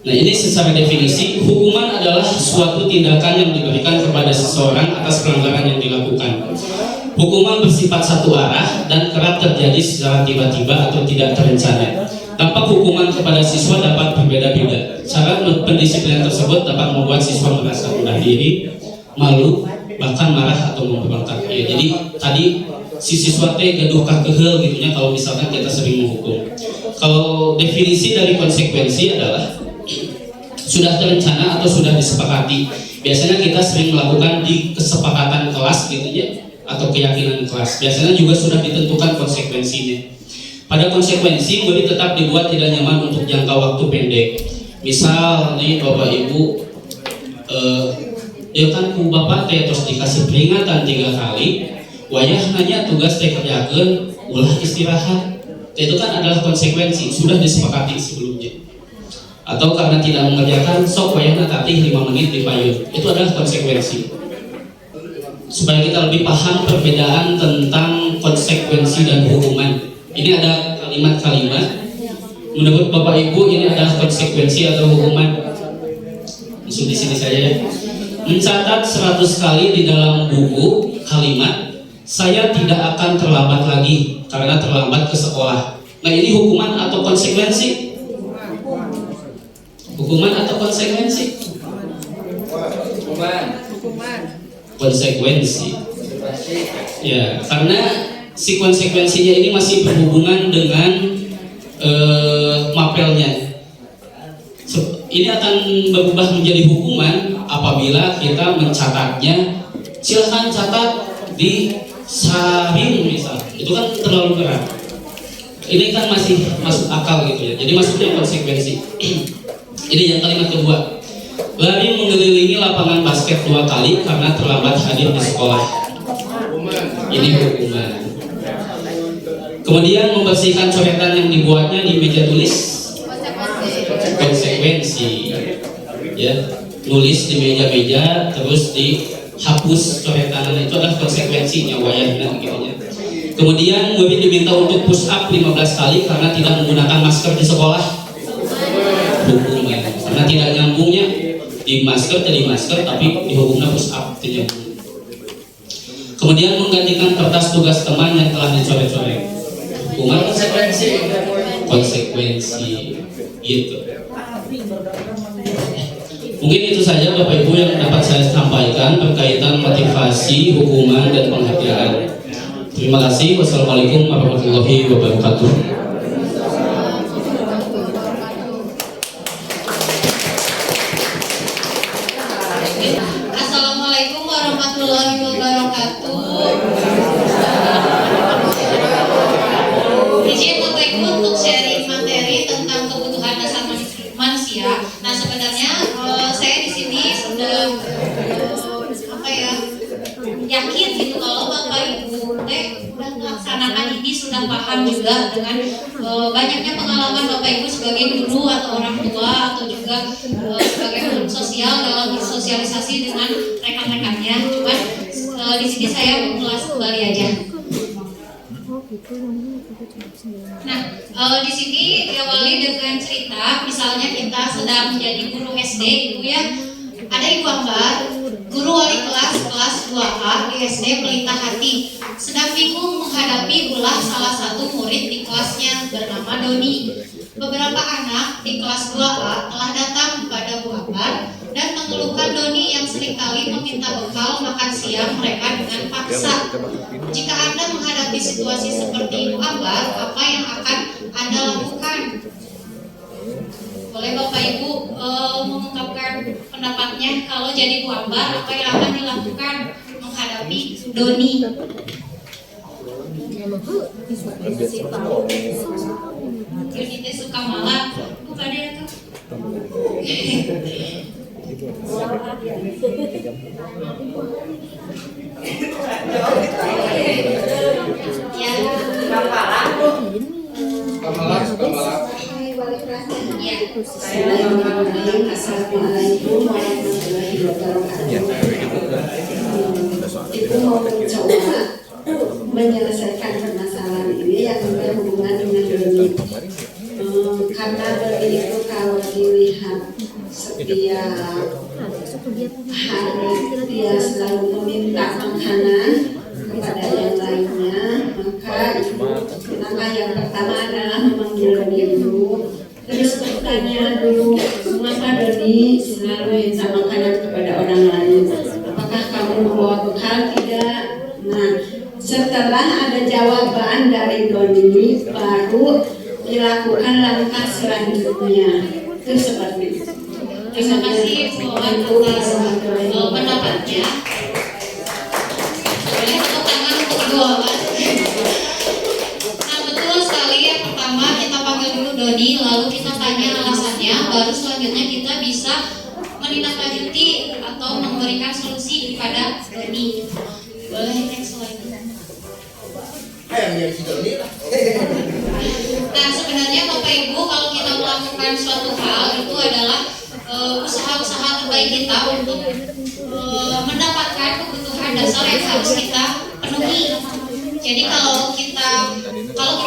Nah ini secara definisi, hukuman adalah suatu tindakan yang diberikan kepada seseorang atas pelanggaran yang dilakukan. Hukuman bersifat satu arah dan kerap terjadi secara tiba-tiba atau tidak terencana. Dampak hukuman kepada siswa dapat berbeda-beda. Cara pendisiplinan tersebut dapat membuat siswa merasa rendah diri, malu, bahkan marah atau memberontak. Ya, jadi tadi si siswa teh gaduh kakehel gitunya kalau misalkan kita sering menghukum. Kalau definisi dari konsekuensi adalah sudah terencana atau sudah disepakati. Biasanya kita sering melakukan di kesepakatan kelas gitu ya, atau keyakinan kelas. Biasanya juga sudah ditentukan konsekuensinya. Pada konsekuensi, murid tetap dibuat tidak nyaman untuk jangka waktu pendek. Misal nih Bapak Ibu, ya kan ku Bapak teh terus dikasih peringatan 3 kali, wayah nanya tugas teh kerjakeun, ulah istirahat. Itu kan adalah konsekuensi, sudah disepakati sebelumnya. Atau karena tidak mengerjakan, sok wayahna tatih 5 menit di payung. Itu adalah konsekuensi. Supaya kita lebih paham perbedaan tentang konsekuensi dan hukuman. Ini ada kalimat-kalimat. Menurut Bapak Ibu ini adalah konsekuensi atau hukuman? Langsung di sini saja ya. Mencatat 100 kali di dalam buku kalimat, saya tidak akan terlambat lagi karena terlambat ke sekolah. Nah ini hukuman atau konsekuensi? Hukuman atau konsekuensi? Konsekuensi. Ya, karena si konsekuensinya ini masih berhubungan dengan mapelnya. Ini akan berubah menjadi hukuman apabila kita mencatatnya. Silahkan catat di saring misal, itu kan terlalu berat. Ini kan masih masuk akal gitu ya. Jadi masuknya konsekuensi. Ini yang kalimat kedua. Lari mengelilingi lapangan basket 2 kali karena terlambat hadir di sekolah. Ini hukuman. Kemudian membersihkan coretan yang dibuatnya di meja tulis. Konsekuensi. Ya, nulis di meja-meja terus dihapus coretan, itu adalah konsekuensinya wayahna gitu ya. Kemudian murid diminta untuk push up 15 kali karena tidak menggunakan masker di sekolah. Hukuman. Karena tidak nyambungnya di masker jadi masker tapi dihukumnya push up tidak nyambung. Kemudian menggantikan kertas tugas teman yang telah dicoret-coret. Hukuman konsekuensi gitu. Mungkin itu saja Bapak Ibu yang dapat saya sampaikan berkaitan motivasi, hukuman dan penghargaan. Terima kasih. Wassalamualaikum warahmatullahi wabarakatuh. Assalamualaikum warahmatullahi wabarakatuh. Izin Bapak Ibu untuk sharing materi tentang kebutuhan dasar manusia. Nah sebenarnya saya di sini sudah yakin gitu kalau Bapak Ibu udah melaksanakan ini, sudah paham juga dengan banyaknya pengalaman Bapak Ibu sebagai guru atau orang tua atau juga sebagai makhluk sosial dalam bersosialisasi dengan rekan-rekannya. Cuman di sini saya mengulas kembali aja. Nah, di sini diawali dengan cerita, misalnya kita sedang menjadi guru SD gitu ya. Ada Ibu Ambar, guru wali kelas 2A di SD Pelita Hati, sedang bingung menghadapi ulah salah satu murid di kelasnya bernama Doni. Beberapa anak di kelas 2A telah datang kepada Bu Ambar dan mengeluhkan Doni yang seringkali meminta bekal makan siang mereka dengan paksa. Jika Anda menghadapi situasi seperti Ibu Ambar, apa yang akan Anda lakukan? Boleh Bapak Ibu mengungkapkan pendapatnya kalau jadi Bu Ambar, apa yang akan dilakukan menghadapi Doni? Yuni teh suka malam. Bu pada ya Kak? Ya, ya. Assalamualaikum warahmatullahi wabarakatuh. Ibu mau mencoba menyelesaikan permasalahan ini yang berhubungan dengan Doni. Karena Doni itu kalau dilihat setiap hari dia selalu meminta makanan kepada yang lainnya, maka yang pertama adalah memanggil Doni dulu. Terus bertanya dulu, mengapa Doni selalu minta makanan kepada orang lain? Apakah kamu membawa bekal? Tidak. Nah, setelah ada jawaban dari Doni, baru dilakukan langkah selanjutnya. Itu seperti itu. Terima kasih Bu atas pendapatnya. Boleh tepuk tangan untuk Ibu Wawan. Nah, betul sekali. Yang pertama kita panggil dulu Doni, lalu kita tanya alasannya, baru selanjutnya kita bisa menindaklanjuti atau memberikan solusi kepada Doni. Boleh next slide. Yang jadi si Doni lah. Nah, sebenarnya Bapak Ibu, kalau kita melakukan suatu hal itu adalah usaha-usaha terbaik kita untuk mendapatkan kebutuhan dasar yang harus kita penuhi. Jadi kalau kita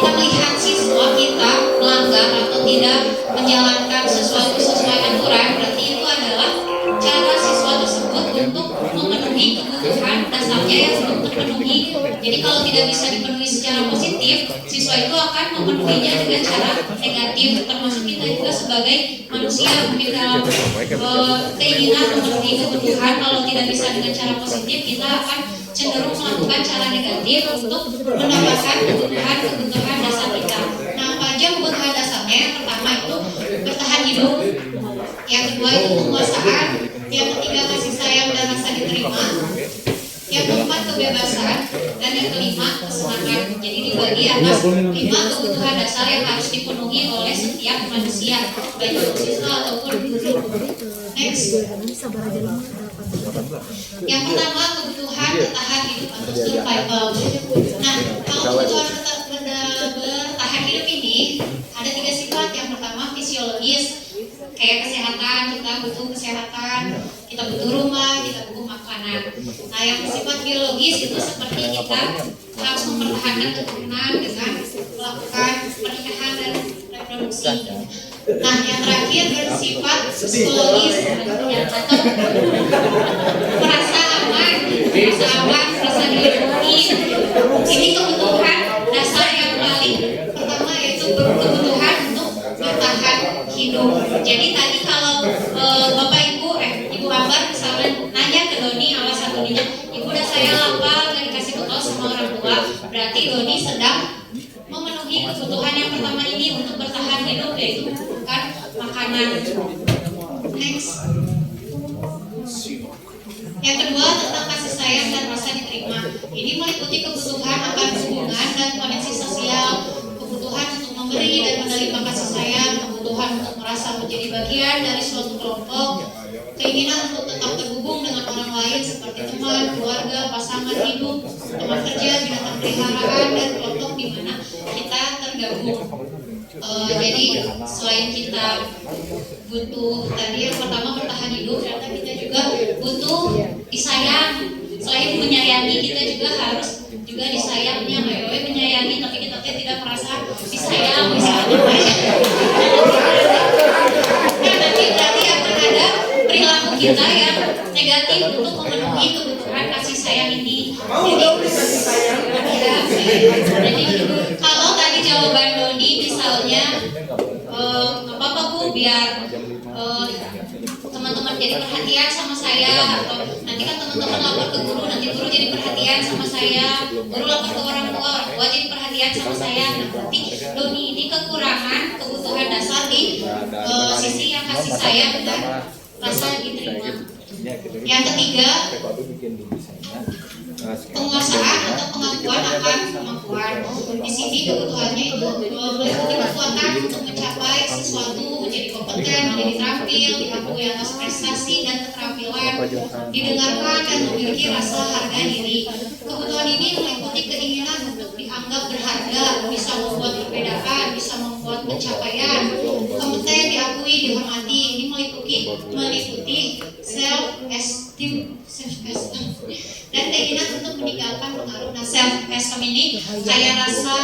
melihat siswa kita melanggar atau tidak menjalankan sesuatu sesuai aturan, berarti itu adalah cara siswa tersebut untuk memenuhi kebutuhan dasarnya yang belum terpenuhi. Jadi kalau tidak bisa dipenuhi secara positif, siswa itu akan memenuhinya dengan cara negatif. Termasuk kita juga sebagai manusia mungkin dalam keinginan memenuhi kebutuhan, kalau tidak bisa dengan cara positif, kita akan cenderung melakukan cara negatif untuk mendapatkan kebutuhan dasar kita. Nah, apa aja kebutuhan dasarnya? Yang pertama itu bertahan hidup, yang kedua itu penguasaan, yang ketiga kasih sayang dan rasa diterima, yang keempat kebebasan, dan yang kelima kesenangan. Jadi dibagi atas 5 kebutuhan dasar yang harus dipenuhi oleh setiap manusia, baik itu siswa ataupun guru. Next. Yang pertama kebutuhan bertahan hidup atau survival. Nah, kalau kebutuhan bertahan hidup ini ada 3 sifat. Yang pertama fisiologis, kayak kesehatan, kita butuh kesehatan, kita butuh rumah, kita butuh makanan. Nah, yang bersifat biologis itu seperti kita harus mempertahankan keturunan dengan melakukan pernikahan dan reproduksi. Nah, yang terakhir bersifat psikologis atau merasa aman, merasa dilindungi. Ini kebutuhan dasar yang paling pertama, yaitu kebutuhan untuk bertahan hidup. Jadi tadi kalau Bapak Ibu Ambar misalnya nanya ke Doni alasan Doninya, Ibu udah saya lapar dan dikasih bekal sama orang tua, berarti Doni sedang memenuhi kebutuhan yang pertama ini untuk bertahan hidup, yaitu bukan makanan. Next. Yang kedua tentang kasih sayang dan rasa diterima. Ini meliputi kebutuhan akan hubungan dan koneksi sosial, kebutuhan untuk memberi dan menerima kasih sayang, kebutuhan untuk merasa menjadi bagian dari suatu kelompok, keinginan untuk tetap terhubung dengan orang lain seperti teman, keluarga, pasangan hidup, teman kerja, binatang peliharaan, dan kelompok di mana kita tergabung. Jadi selain kita butuh tadi yang pertama bertahan hidup, ternyata kita juga butuh disayang. Selain menyayangi, kita juga harus juga disayangnya. Ayo menyayangi tapi kita tidak merasa disayang misalnya. Nah, nanti berarti akan ada perilaku kita yang negatif untuk memenuhi kebutuhan kasih sayang ini. Jadi kalau tadi jawaban Doni misalnya nggak apa-apa Bu, biar teman-teman jadi perhatian sama saya, atau nanti kan teman-teman lapor ke guru, nanti guru jadi perhatian sama saya, guru lapor ke orang tua jadi perhatian sama saya. Nah, berarti Doni ini kekurangan kebutuhan dasar di sisi yang kasih sayang dan rasa diterima. Yang ketiga penguasaan atau pengakuan akan kemampuan. Di sini kebutuhannya itu meliputi kekuatan untuk mencapai sesuatu, menjadi kompeten, menjadi terampil, diakui atas prestasi dan keterampilan, didengarkan dan memiliki rasa harga diri. Kebutuhan ini meliputi keinginan untuk dianggap berharga, bisa membuat perbedaan, bisa membuat pencapaian, kompeten, diakui, dihormati. Ini meliputi self-esteem dan keinginan untuk meninggalkan pengaruh. Nah, self-esteem ini kayak rasa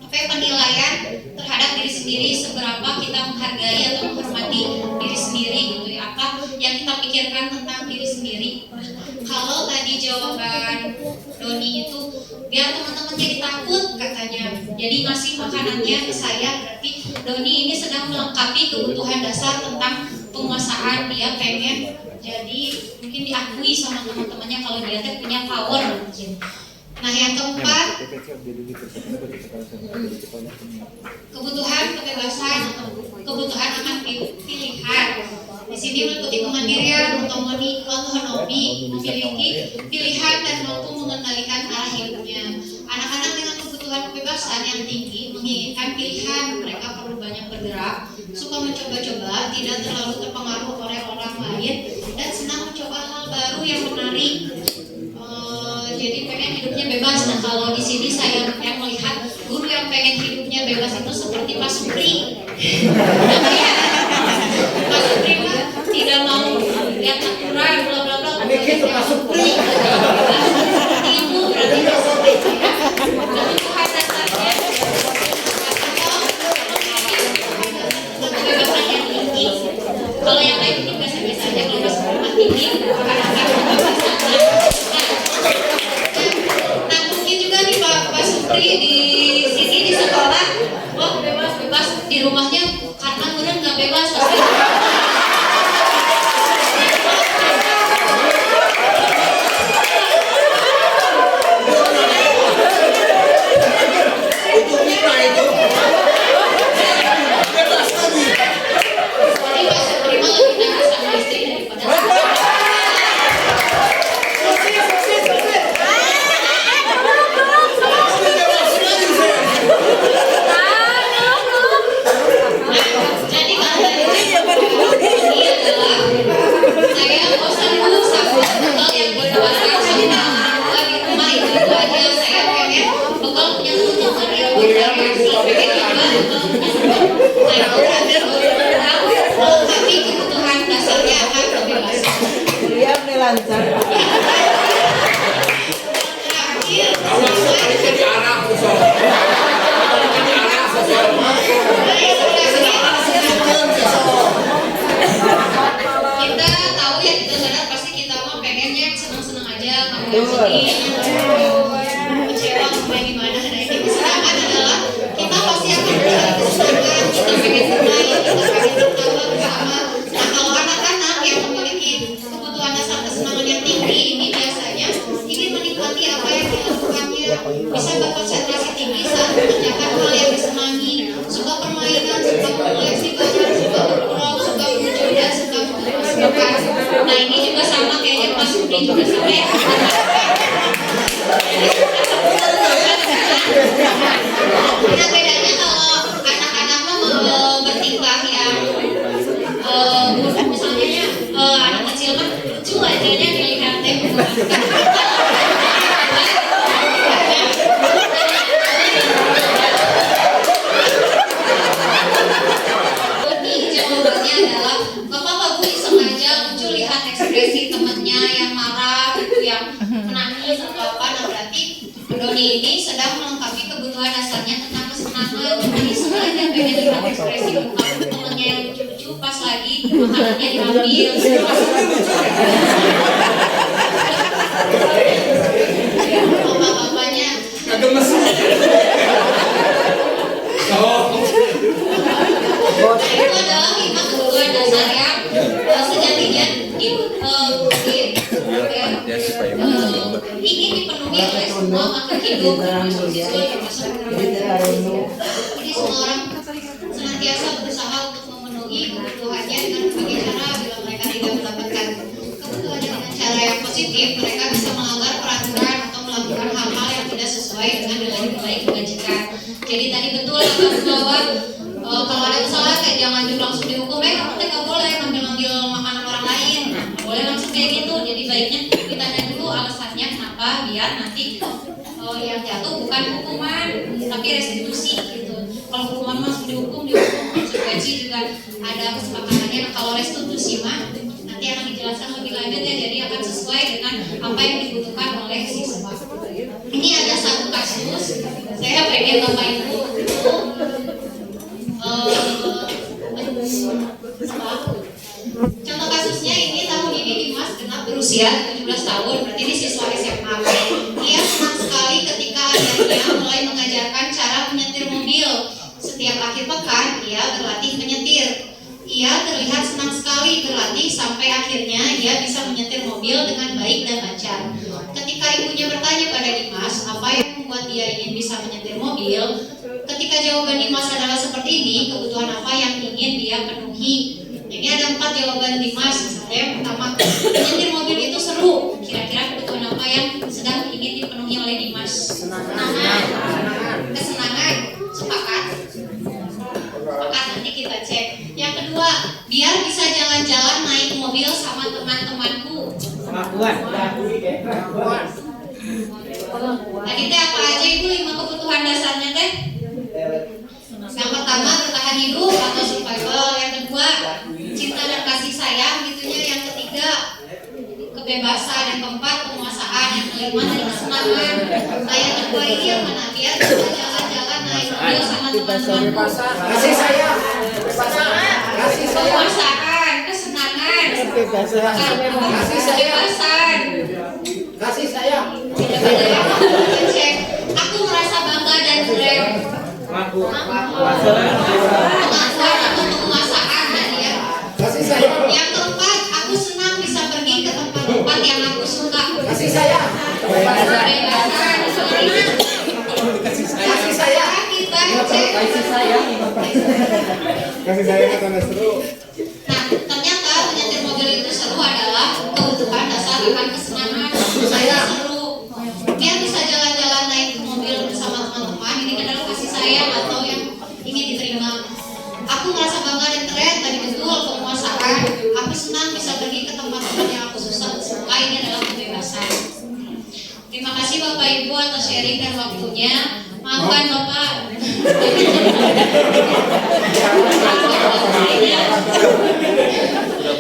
penilaian terhadap diri sendiri, seberapa kita menghargai atau menghormati diri sendiri gitu ya, apa yang kita pikirkan tentang diri sendiri. Kalau tadi jawaban Doni itu biar teman-teman jadi takut katanya, jadi ngasih makanannya ke saya, berarti Doni ini sedang melengkapi kebutuhan dasar tentang penguasaan. Dia pengen jadi mungkin diakui sama teman-temannya kalau dia tuh punya power mungkin. Nah, yang keempat, kebutuhan kebebasan atau kebutuhan akan pilihan. Di sini meliputi kemandirian, otonomi, memiliki pilihan dan mampu mengendalikan arah hidupnya. Anak-anak dengan kebutuhan kebebasan yang tinggi menginginkan pilihan, mereka perlu banyak bergerak, suka mencoba-coba, tidak terlalu terpengaruh oleh orang lain, dan senang mencoba hal baru yang menarik. Jadi pengen hidupnya bebas. Nah, kalau di sini saya yang melihat guru yang pengen hidupnya bebas itu seperti Pak Supri. Pak Supri mah tidak mau lihat aturan, bla bla bla. Ini kita Pak Supri. Itu berarti Pak Supri. Kebutuhan dasarnya kebebasan yang tinggi. Kalau yang lain mungkin biasa-biasa aja. Kalau Pak Supri tinggi, kadang-kadang kebebasan. Nah, mungkin juga nih Pak Supri di sini di sekolah, wah bebas, di rumahnya karena bener nggak bebas pasti. Itu kita itu. Bebas lagi. Jadi Pak Supri mah lebih nangis sama istri daripada jadi kalau ini adalah saya bosan dulu sama bekal yang dikeluarkan sama orang tua di rumah itu aja. Saya pengen bekal punya teman-teman ilmu, saya pengen juga bekal tapi kebutuhan dasarnya akan kebebasan. Dia lancar. Terakhir, Jadi anak sosial. Jadi anak sosial. kita tahu ya, kita sadar pasti kita mah pengennya senang-senang aja, nggak mau sedih, kecewa sampai gimana. Nah, ini kesenangan adalah kita pasti akan mencari kesenangan, kita pengen bermain, kita pengen tertawa bersama. Nah, kalau anak-anak yang memiliki kebutuhan dasar kesenangan yang tinggi ini biasanya ingin menikmati apa yang dilakukannya, bisa berkonsentrasi tinggi saat mengerjakan hal yang disenangi, suka permainan, suka koleksi barang, suka bergurau, suka berjodoh, suka berpasukan. Nah, ini juga sama kayaknya Mas Budi juga sama ya. Nah, bedanya kalau anak-anak mau bertingkah yang misalnya ya, anak kecil kan lucu aja nya dilihat teh. Jawabannya adalah Bapak Bu sengaja lucu lihat ekspresi temannya yang marah gitu, yang menangis atau apa. Nah, berarti Doni ini sedang melengkapi kebutuhan dasarnya tentang kesenangan. Jadi sengaja pengen lihat ekspresi muka temannya yang lucu-lucu pas lagi makanannya diambil. Bapak-bapaknya Gemes. itu adalah 5 kebutuhan dasar yang sejatinya ingin dipenuhi oleh semua makhluk hidup, termasuk siswa termasuk guru. Jadi semua orang senantiasa berusaha untuk memenuhi kebutuhannya dengan berbagai cara bila mereka tidak mendapatkan kebutuhannya dengan cara yang positif. hakim, mereka bisa melanggar peraturan atau melakukan hal-hal yang tidak sesuai dengan nilai-nilai kebajikan. Jadi tadi betul bahwa kalau ada kesalahan kayak jangan langsung dihukum, kamu nggak boleh ngambil makanan orang lain, nggak boleh langsung kayak gitu. Jadi baiknya ditanya dulu alasannya kenapa, biar nanti yang jatuh bukan hukuman tapi restitusi gitu. Kalau hukuman langsung dihukum konsekuensi juga ada kesepakatannya. Nah, kalau restitusi mah nanti akan dijelaskan lebih lanjut ya, jadi akan sesuai dengan apa yang dibutuhkan oleh siswa. Ini ada satu kasus, saya pengen Bapak Ibu contoh kasusnya ini. Tahun ini Dimas genap berusia 17 tahun, berarti ini siswa SMA. Ia senang sekali ketika ayahnya mulai mengajarkan cara menyetir mobil. Setiap akhir pekan ia berlatih menyetir. Ia terlihat senang sekali berlatih sampai akhirnya ia bisa menyetir mobil dengan baik dan lancar. Ketika ibunya bertanya pada Dimas apa yang membuat dia ingin bisa menyetir mobil, ketika jawaban Dimas adalah seperti ini, kebutuhan apa yang ingin dia penuhi. Ini ada 4 jawaban Dimas. Misalnya yang pertama, menyetir mobil itu seru. Kira-kira kebutuhan apa yang sedang ingin dipenuhi oleh Dimas? Kesenangan. Sepakat? Sepakat, nanti kita cek. Yang kedua, biar bisa jalan-jalan naik mobil sama teman-temanku. Tadi teh apa aja Ibu 5 kebutuhan dasarnya teh? Yang pertama bertahan hidup atau survival. Yang kedua cinta dan kasih sayang gitunya. Yang ketiga kebebasan. Yang keempat penguasaan. Yang kelima tadi kesenangan. Nah yang kedua ini yang mana? Biar bisa jalan-jalan naik mobil sama teman-temanku. Kasih sayang. Penguasaan, kesenangan, Kasih sayang. Kasih sayang. Cek. Aku merasa bangga dan keren. Pengakuan atau penguasaan tadi ya. Kasih sayang. Yang keempat, aku senang bisa pergi ke tempat-tempat yang aku suka. Kasih sayang. Kebebasan. Kasih sayang. Kita cek. Kasih sayang karena seru. Nah, ternyata menyetir mobil itu seru adalah kebutuhan dasar akan kesenangan. Sayang. Seru. Biar bisa jalan-jalan naik mobil bersama teman-teman. Ini adalah kasih sayang atau yang ingin diterima. Aku merasa bangga dan keren. Tadi betul penguasaan. Aku senang bisa pergi ke tempat-tempat yang aku suka. Ini adalah kebebasan. Terima kasih Bapak Ibu atas sharing dan waktunya. Maafkan Bapak.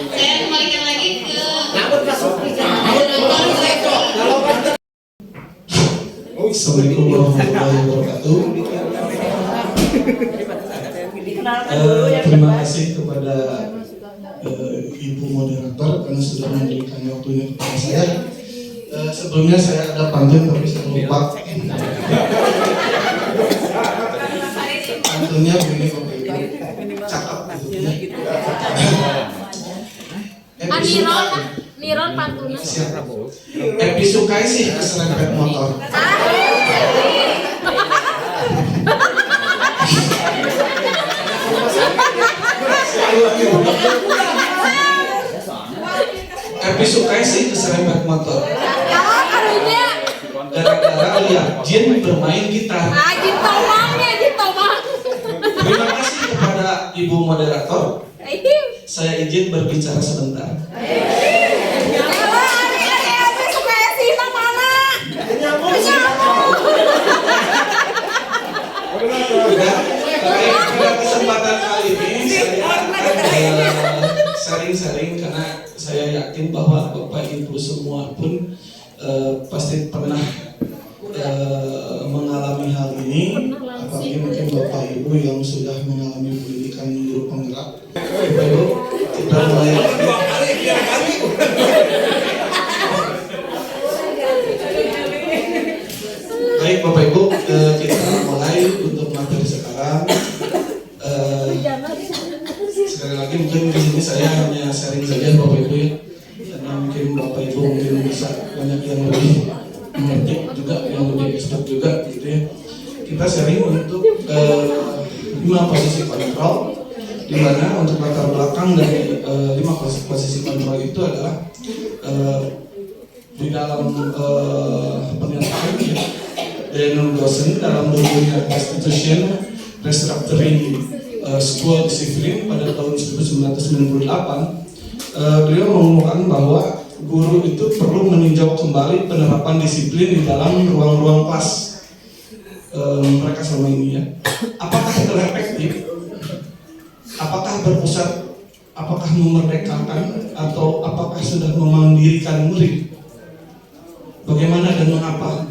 Saya kembalikan lagi ke Assalamualaikum warahmatullahi wabarakatuh. Terima kasih kepada Ibu Moderator karena sudah memberikan waktunya kepada saya. Sebelumnya saya ada pantun tapi saya lupa. Pantunnya begini Bapak Ibu, cakep gitu. Niron pantuna. Epi sukai sih keserempet motor. Epi sukai sih keserempet motor. Gara-gara lihat Jin bermain gitar. Terima kasih kepada Ibu Moderator. Saya izin berbicara sebentar. Pada kesempatan kali ini saya akan sharing-sharing karena saya yakin bahwa Bapak Ibu semua pun pasti pernah mengalami hal ini, apalagi mungkin Bapak Ibu yang sudah mengalami pendidikan guru penggerak. Bapak Ibu, kita mulai. Baik Bapak Ibu, kita mulai untuk materi sekarang. Sekali lagi mungkin di sini saya hanya sharing saja Bapak Ibu ya, karena mungkin Bapak Ibu mungkin bisa banyak yang lebih mengerti juga, yang lebih expert juga gitu ya. Kita sharing untuk 5 posisi kontrol, di mana untuk latar belakang dari 5 posisi kontrol itu adalah di dalam pernyataan ya, dan dosen dalam bukunya Institution Restructuring School Discipline pada tahun 1998, beliau mengumumkan bahwa guru itu perlu meninjau kembali penerapan disiplin di dalam ruang-ruang kelas mereka selama ini ya. Apakah terefektif? Apakah berpusat? Apakah memerdekakan? Atau apakah sudah memandirikan murid? Bagaimana dan mengapa?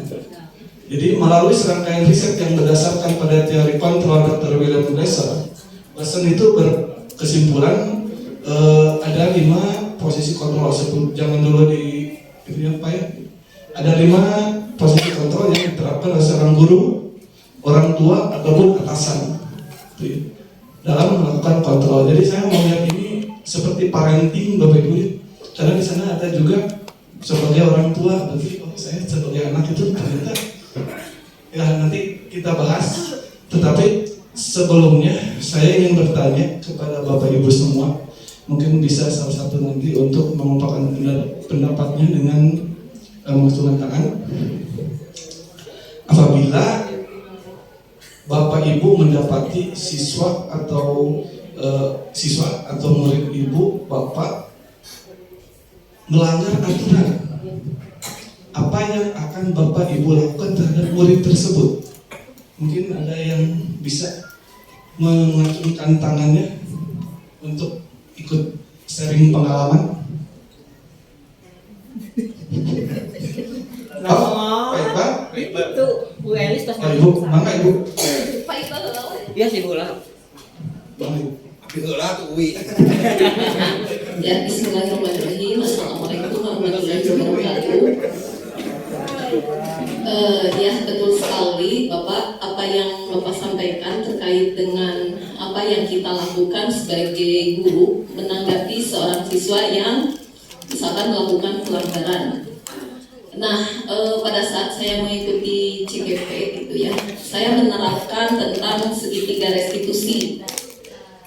Jadi melalui serangkaian riset yang berdasarkan pada teori kontrol Dr. William Glasser, dosen itu berkesimpulan ada 5 posisi kontrol. Jangan dulu di ini apa ya? Ada 5 posisi kontrol yang diterapkan oleh seorang guru, orang tua ataupun atasan dalam melakukan kontrol. Jadi saya melihat ini seperti parenting Bapak Ibu, karena di sana ada juga sebagai orang tua. Berarti saya sebagai anak itu ternyata ya nanti kita bahas. Tetapi sebelumnya saya ingin bertanya kepada Bapak Ibu semua, mungkin bisa salah satu nanti untuk mengumpulkan pendapatnya dengan mengacungkan tangan. Apabila Bapak Ibu mendapati siswa atau murid Ibu Bapak melanggar aturan, apa yang akan Bapak Ibu lakukan terhadap murid tersebut? Mungkin ada yang bisa mengacungkan tangannya untuk ikut sharing pengalaman. Baik, Pak. Itu Bu Elis pas Ibu, mangga Ibu. Iya sih Bu lah. Bang Ibu. Itulah tuh Wi. Ya, bismillahirrahmanirrahim. Assalamualaikum warahmatullahi wabarakatuh. Ya, betul sekali Bapak, apa yang Bapak sampaikan terkait dengan apa yang kita lakukan sebagai guru menanggapi seorang siswa yang misalkan melakukan pelanggaran. Nah, pada saat saya mengikuti CGP gitu ya, saya menerapkan tentang segitiga restitusi.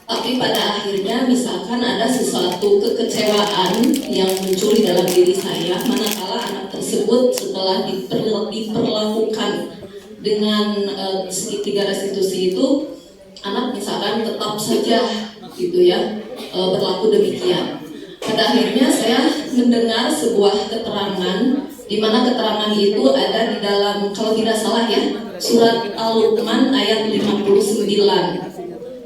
Tapi pada akhirnya misalkan ada sesuatu kekecewaan yang muncul di dalam diri saya manakala anak tersebut setelah diperlakukan dengan segitiga restitusi itu, anak misalkan tetap saja gitu ya berlaku demikian. Pada akhirnya saya mendengar sebuah keterangan di mana keterangan itu ada di dalam, kalau tidak salah ya, surat Al-Luqman ayat 59.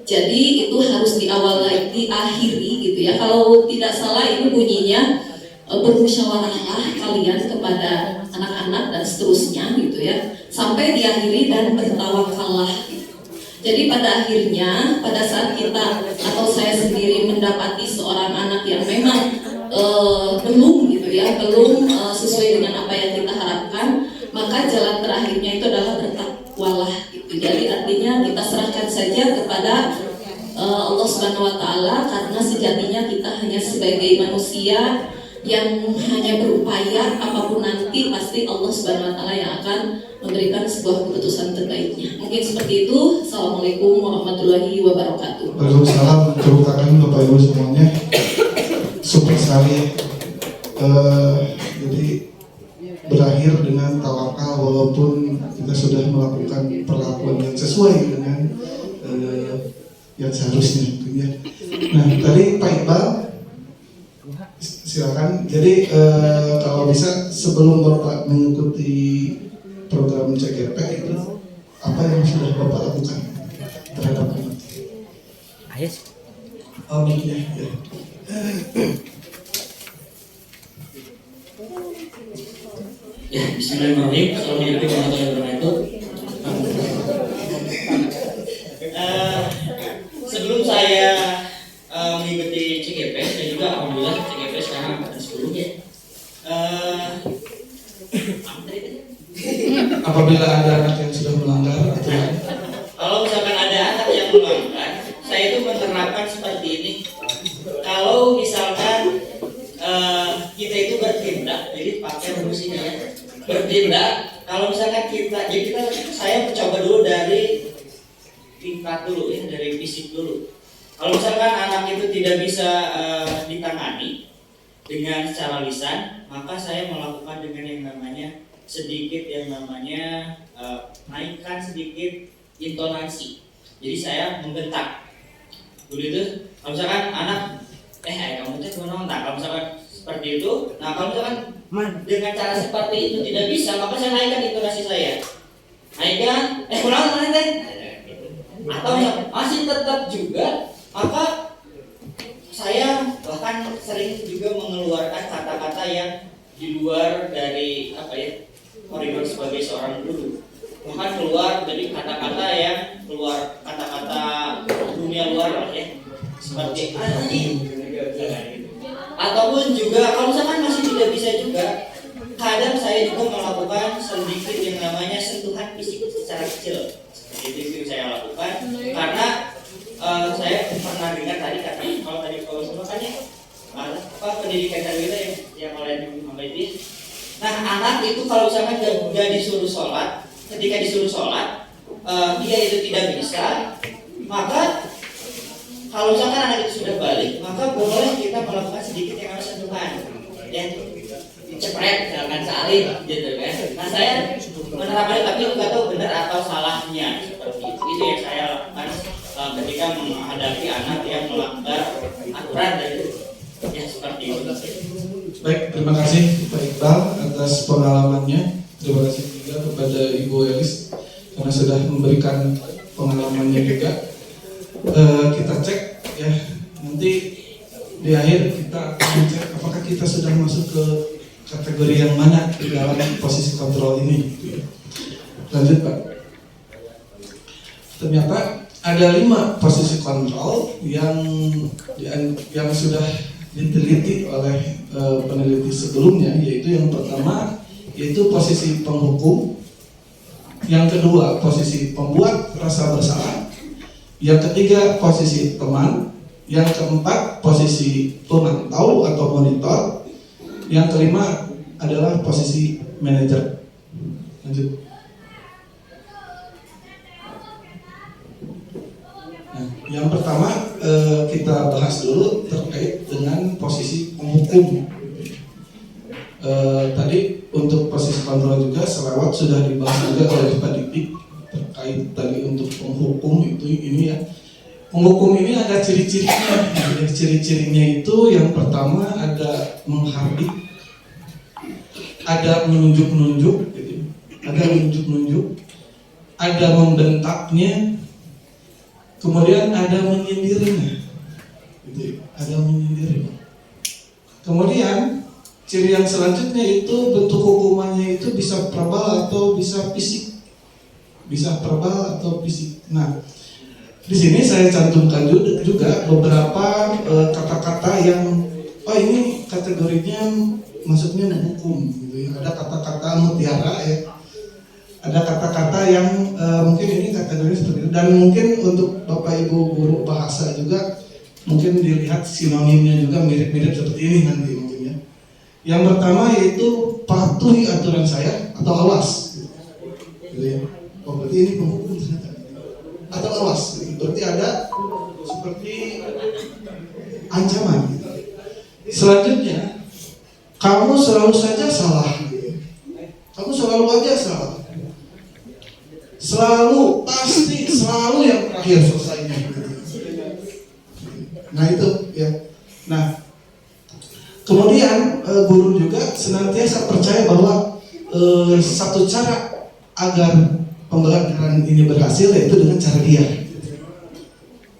Jadi itu harus diakhiri gitu ya. Kalau tidak salah itu bunyinya bermusyawarahlah kalian kepada anak-anak dan seterusnya gitu ya, sampai diakhiri dan bertawakallah. Jadi pada akhirnya pada saat kita atau saya sendiri mendapati seorang anak yang memang belum gitu ya, belum sesuai dengan apa yang kita harapkan, maka jalan terakhirnya itu adalah bertakwalah gitu. Jadi artinya kita serahkan saja kepada Allah Subhanahu wa taala, karena sejatinya kita hanya sebagai manusia yang hanya berupaya, apapun nanti pasti Allah Subhanahu wa taala yang akan memberikan sebuah keputusan terbaiknya. Mungkin seperti itu. Assalamualaikum warahmatullahi wabarakatuh. Waalaikumsalam. Tepuk tangan Bapak Ibu semuanya. Super sekali. Jadi berakhir dengan tawakal walaupun kita sudah melakukan perlakuan yang sesuai dengan yang seharusnya tentunya. Nah, tadi Pak Iqbal silakan. Jadi kalau bisa sebelum Bapak mengikuti program CGP itu apa yang sudah Bapak lakukan terhadap anak? Ayo. Miknya ya. Ya, bismillahirrahmanirrahim. Assalamualaikum warahmatullahi wabarakatuh. Sebelum saya mengikuti CGP, saya juga alhamdulillah CGP sekarang angkatan 10 ya. Apabila ada anak yang sudah melanggar aturan, kalau misalkan ada anak yang melanggar, saya itu menerapkan seperti ini. Kalau misalkan kita itu bertindak, jadi pakai rumusnya ya, bertindak. Kalau misalkan saya mencoba dulu dari tingkat dulu ya, dari fisik dulu. Kalau misalkan anak itu tidak bisa ditangani, dengan secara lisan, maka saya melakukan dengan yang namanya sedikit yang namanya naikkan sedikit intonasi. Jadi saya membentak. Begitu, kalau misalkan anak, kamu tuh cuma nonton. Kalau misalkan seperti itu, nah kalau misalkan dengan cara seperti itu tidak bisa, maka saya naikkan intonasi saya. Naikkan, ulang teh. Atau masih tetap juga, maka saya bahkan sering juga mengeluarkan kata-kata yang di luar dari koridor sebagai seorang guru. Bahkan keluar dari kata-kata yang keluar kata-kata dunia luar lah ya, seperti ataupun juga kalau misalkan masih tidak bisa juga, kadang saya juga melakukan sedikit yang namanya sentuhan fisik secara kecil. Seperti itu saya lakukan karena saya pernah dengar tadi kalau makanya pendidikan kita yang oleh Ibu. Nah, anak itu kalau misalkan gak disuruh sholat, ketika disuruh sholat dia itu tidak bisa, maka kalau misalkan anak itu sudah balik, maka boleh kita melakukan sedikit yang harus sentuhan, ya, dicepret, misalkan salib, gitu kan. Nah, saya menerapkan tapi nggak tahu benar atau salahnya seperti itu yang saya lakukan ketika menghadapi anak yang melanggar aturan dari ya seperti itu. Baik, terima kasih Pak Iqbal atas pengalamannya. Terima kasih juga kepada Ibu Elis karena sudah memberikan pengalamannya juga. Kita cek ya, nanti di akhir kita akan cek apakah kita sudah masuk ke kategori yang mana di dalam posisi kontrol ini. Lanjut Pak. Ternyata ada 5 posisi kontrol yang sudah diteliti oleh peneliti sebelumnya, yaitu yang pertama yaitu posisi penghukum, yang kedua posisi pembuat rasa bersalah, yang ketiga posisi teman, yang keempat posisi pemantau atau monitor, yang kelima adalah posisi manajer. Lanjut. Nah, yang pertama kita bahas dulu terkait dengan posisi penghukum. Tadi untuk posisi kontrol juga selewat sudah dibahas juga oleh Pak Dikdik terkait tadi untuk penghukum ini ya. Penghukum ini ada ciri-cirinya. Ciri-cirinya itu yang pertama ada menghardik, ada menunjuk-nunjuk, gitu. Ada menunjuk-nunjuk, ada membentaknya, kemudian ada menyindirnya, gitu. Ada menyindirnya. Kemudian ciri yang selanjutnya itu bentuk hukumannya itu bisa verbal atau bisa fisik, bisa verbal atau fisik. Nah, di sini saya cantumkan juga beberapa kata-kata yang ini kategorinya masuknya menghukum, gitu ya. Ada kata-kata mutiara ya, ada kata-kata yang mungkin ini kategori seperti itu, dan mungkin untuk Bapak Ibu guru bahasa juga mungkin dilihat sinonimnya juga mirip-mirip seperti ini nanti mungkin ya. Yang pertama yaitu patuhi aturan saya atau awas, gitu ya. Oh, berarti ini penghukum ternyata. Atau awas, berarti ada seperti ancaman. Selanjutnya, kamu selalu saja salah. Kamu selalu aja salah. Selalu, pasti, selalu yang terakhir selesainya. Nah itu ya. Nah, kemudian guru juga senantiasa percaya bahwa satu cara agar pembelajaran ini berhasil yaitu dengan cara dia,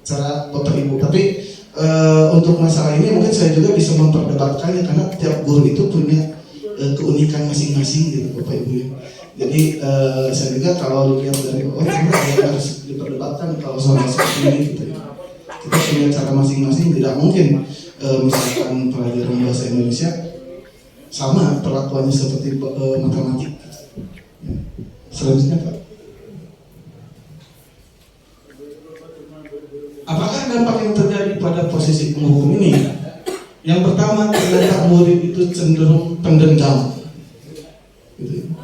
cara Bapak Ibu. Tapi untuk masalah ini mungkin saya juga bisa memperdebatkannya karena tiap guru itu punya keunikan masing-masing gitu Bapak Ibu ya. Jadi saya juga kalau dilihat dari harus diperdebatkan kalau soal seperti ini gitu ya. Kita punya cara masing-masing, tidak mungkin misalkan pelajaran bahasa Indonesia sama perlakuannya seperti matematik. Ya. Selanjutnya Pak. Apakah dampak yang terjadi pada posisi penghukum ini? Yang pertama, ternyata murid itu cenderung pendendam, gitu.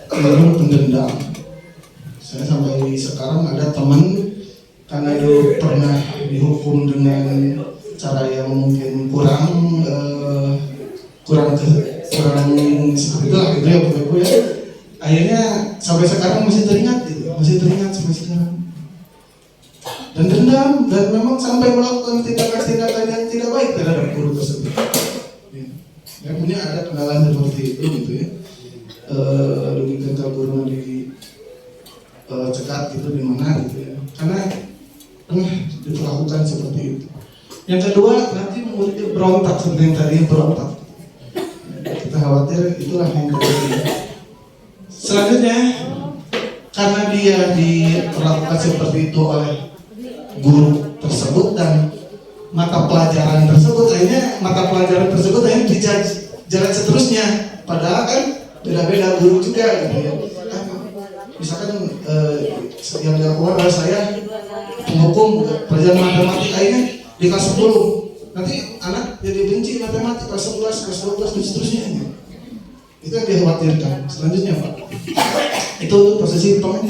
Cenderung pendendam. Saya sampai sekarang ada teman karena dulu pernah dihukum dengan cara yang mungkin kurang kurang seperti itu lah gitu ya Bapak Ibu ya. Akhirnya sampai sekarang masih teringat gitu, masih teringat sampai sekarang. Dan dendam dan memang sampai melakukan tindakan-tindakan yang tidak baik terhadap guru tersebut. Ya, punya ada kenalan seperti itu gitu ya. Demikian kalau guru di cekat gitu di mana gitu ya. Karena diperlakukan seperti itu. Yang kedua nanti muridnya berontak seperti yang tadi berontak. Kita khawatir itulah yang terjadi. Selanjutnya karena dia diperlakukan seperti itu oleh guru tersebut dan mata pelajaran tersebut, akhirnya mata pelajaran tersebut akhirnya dijudge jalan seterusnya. Padahal kan beda-beda guru juga gitu ya. Misalkan yang dilakukan oleh saya penghukum pelajaran matematika akhirnya di kelas 10, nanti anak jadi benci matematika kelas 11, kelas 12 dan seterusnya. Itu yang dikhawatirkan. Selanjutnya Pak, itu posisi hukum.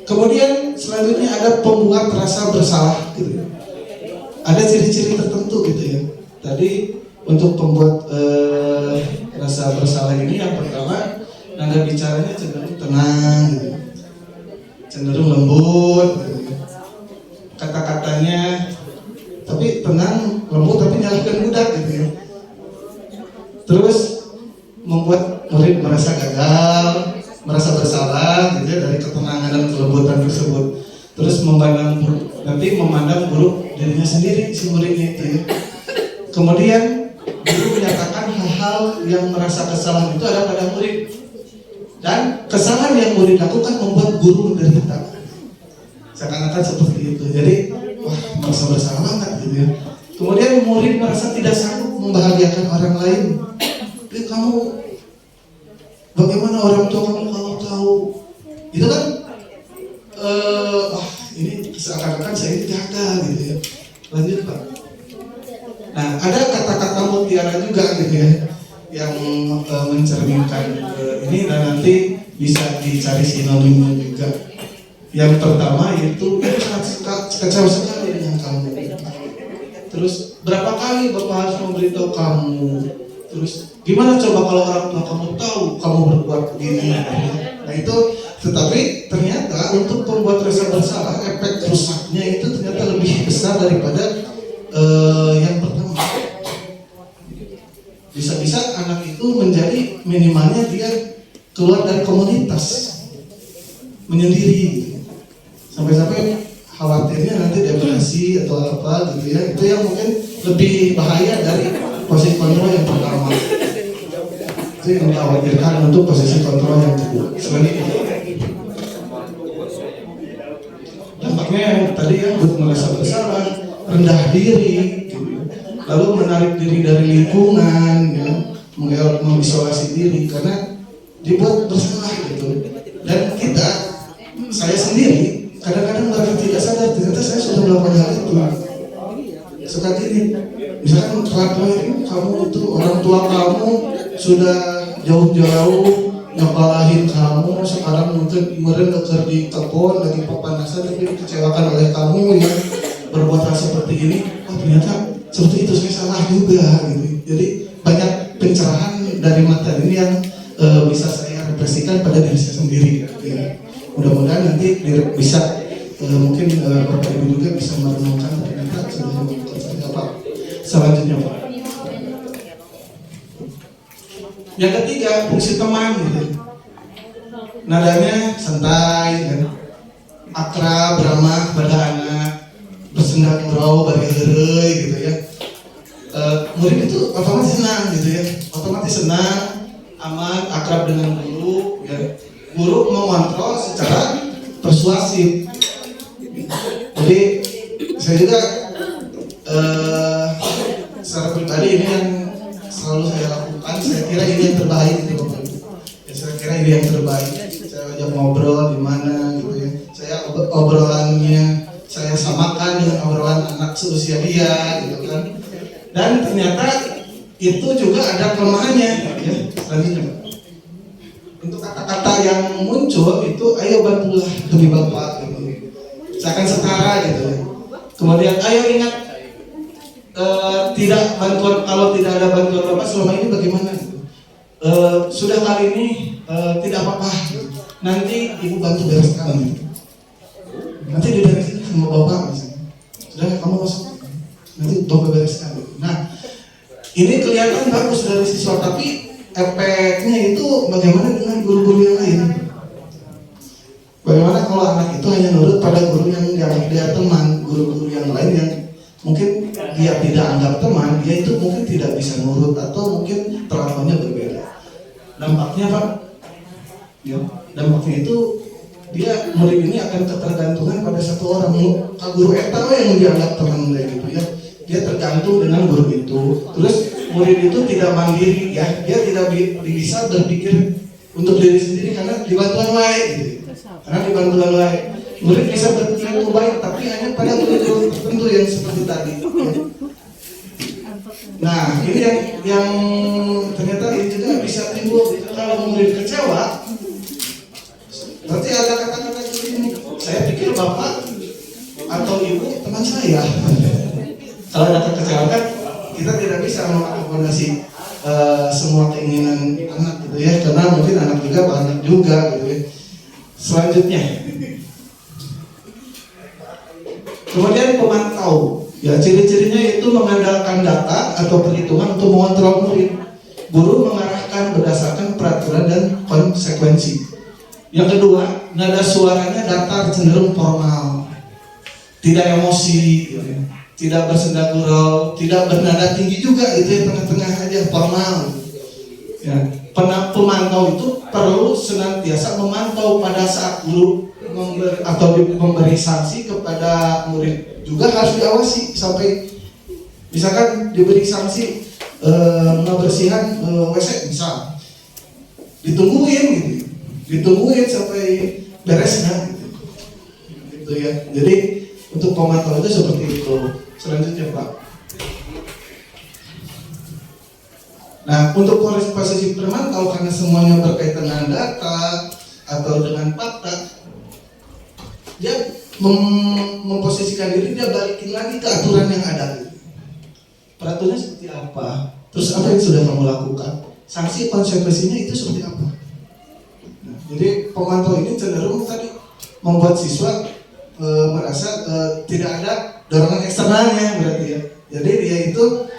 Kemudian selanjutnya ada pembuat rasa bersalah gitu. Ada ciri-ciri tertentu gitu ya. Tadi untuk pembuat rasa bersalah ini yang pertama nada bicaranya cenderung tenang gitu. Cenderung lembut gitu. Kata-katanya tapi tenang, lembut tapi nyalakan budak gitu ya. Terus membuat murid merasa gagal, merasa bersalah gitu ya, dari ketenangan dan kelembutan tersebut. Terus memandang guru dirinya sendiri, si muridnya itu ya. Kemudian guru menyatakan hal-hal yang merasa kesalahan itu ada pada murid, dan kesalahan yang murid lakukan membuat guru menderita. Seakan-akan seperti itu. Jadi wah, merasa bersalah banget gitu ya. Kemudian murid merasa tidak sanggup membahagiakan orang lain. Kamu bagaimana orang tua kamu kalau tahu itu kan ini seakan-akan saya gagal gitu ya. Lanjut Pak. Nah ada kata-kata mutiara juga gitu ya yang mencerminkan ini, dan nanti bisa dicari sinonimnya juga. Yang pertama itu kecewa sekali dengan kamu. Terus berapa kali Bapak harus memberitahu kamu? Terus gimana coba kalau orang tua kamu tahu kamu berbuat begini? Nah itu, tetapi ternyata untuk pembuat rasa bersalah, efek rusaknya itu ternyata lebih besar daripada yang pertama. Bisa-bisa anak itu menjadi minimalnya dia keluar dari komunitas, menyendiri, sampai-sampai khawatirnya nanti depresi atau apa gitu ya. Itu yang mungkin lebih bahaya dari posisi kontrol yang pertama. Itu yang dikhawatirkan untuk posisi kontrol yang kedua. Selanjutnya dampaknya yang tadi ya, merasa bersalah, rendah diri gitu. Lalu menarik diri dari lingkungan ya, mengisolasi diri karena dibuat bersalah gitu. Dan saya sendiri kadang-kadang merasa tidak sadar ternyata saya sudah melakukan hal itu. Suka gini, misalkan kamu itu orang tua kamu sudah jauh-jauh nyekolahin kamu, sekarang mungkin kerja di kebun lagi pepanasan tapi dikecewakan oleh kamu yang berbuat hal seperti ini. Oh ternyata seperti itu, saya salah juga gitu. Jadi banyak pencerahan dari materi ini yang bisa saya refleksikan pada diri saya sendiri gitu ya. Mudah-mudahan nanti bisa mungkin Bapak Ibu juga bisa merenungkan ternyata sudah melakukan apa. Selanjutnya Pak, yang ketiga fungsi teman gitu. Nadanya santai kan, akrab, ramah pada anak, bersendak ngurau, bagi heureuy gitu ya. Murid itu otomatis senang gitu ya, otomatis senang, aman, akrab dengan guru ya. Guru mengontrol secara persuasif. Jadi saya juga secara pribadi ini yang selalu saya lakukan. Saya kira ini yang terbaik gitu Bapak Ibu. Ya, saya kira ini yang terbaik. Saya ajak ngobrol di mana gitu ya. Saya obrolannya saya samakan dengan obrolan anak seusia dia gitu kan. Dan ternyata itu juga ada kelemahannya ya. Selanjutnya Pak, untuk kata-kata yang muncul itu ayo bantulah demi Bapak gitu. Saya akan setara gitu ya. Kemudian ayo ingat tidak bantuan, kalau tidak ada bantuan Bapak selama ini bagaimana? Sudah kali ini tidak apa-apa, nanti Ibu bantu bereskan, nanti dibereskan sama Bapak, sudah kamu masuk, nanti Bapak bereskan. Nah, ini kelihatan bagus dari siswa, tapi efeknya itu bagaimana dengan guru-guru yang lain? Bagaimana kalau anak itu hanya nurut pada guru yang dianggap dia teman, guru-guru yang lain yang mungkin dia tidak anggap teman, dia itu mungkin tidak bisa nurut atau mungkin perlakuannya berbeda. Dampaknya Pak, ya, dampaknya itu dia murid ini akan ketergantungan pada satu orang, guru eta yang dianggap teman gitu ya. Dia tergantung dengan guru itu. Terus murid itu tidak mandiri ya, dia tidak bisa berpikir untuk diri sendiri karena dibantuan lain gitu. Karena dibantuan lain, murid bisa berpikir itu baik, tapi hanya pada guru tertentu yang seperti tadi. Ya. Nah, ini yang ternyata ini juga bisa timbul kalau murid kecewa. Berarti ada kata-kata ini. Saya pikir Bapak atau Ibu teman saya. Kalau ada kekecewaan, kita tidak bisa mengakomodasi semua keinginan anak gitu ya, karena mungkin anak juga banyak juga gitu ya. Selanjutnya, kemudian pemantau, ya ciri-cirinya itu mengandalkan data atau perhitungan untuk mengontrol murid. Guru mengarahkan berdasarkan peraturan dan konsekuensi. Yang kedua, nada suaranya datar, cenderung formal, tidak emosi, gitu ya. Tidak bersenda gurau, tidak bernada tinggi juga, itu yang tengah-tengah aja, formal. Ya, pemantau itu perlu senantiasa memantau pada saat guru memberi sanksi kepada murid, juga harus diawasi sampai misalkan diberi sanksi ngebersihan WC misal, ditungguin gitu, ditungguin sampai beresnya gitu ya. Jadi untuk pemantau itu seperti itu. Selanjutnya Pak. Nah, untuk posisi pemantau karena semuanya berkaitan dengan data atau dengan fakta, dia memposisikan diri, dia balikin lagi ke aturan yang ada. Peraturannya seperti apa? Terus apa yang sudah kamu lakukan? Sanksi konsekuensinya itu seperti apa? Nah, jadi pemantau ini cenderung tadi membuat siswa merasa tidak ada dorongan eksternalnya berarti ya. Jadi dia itu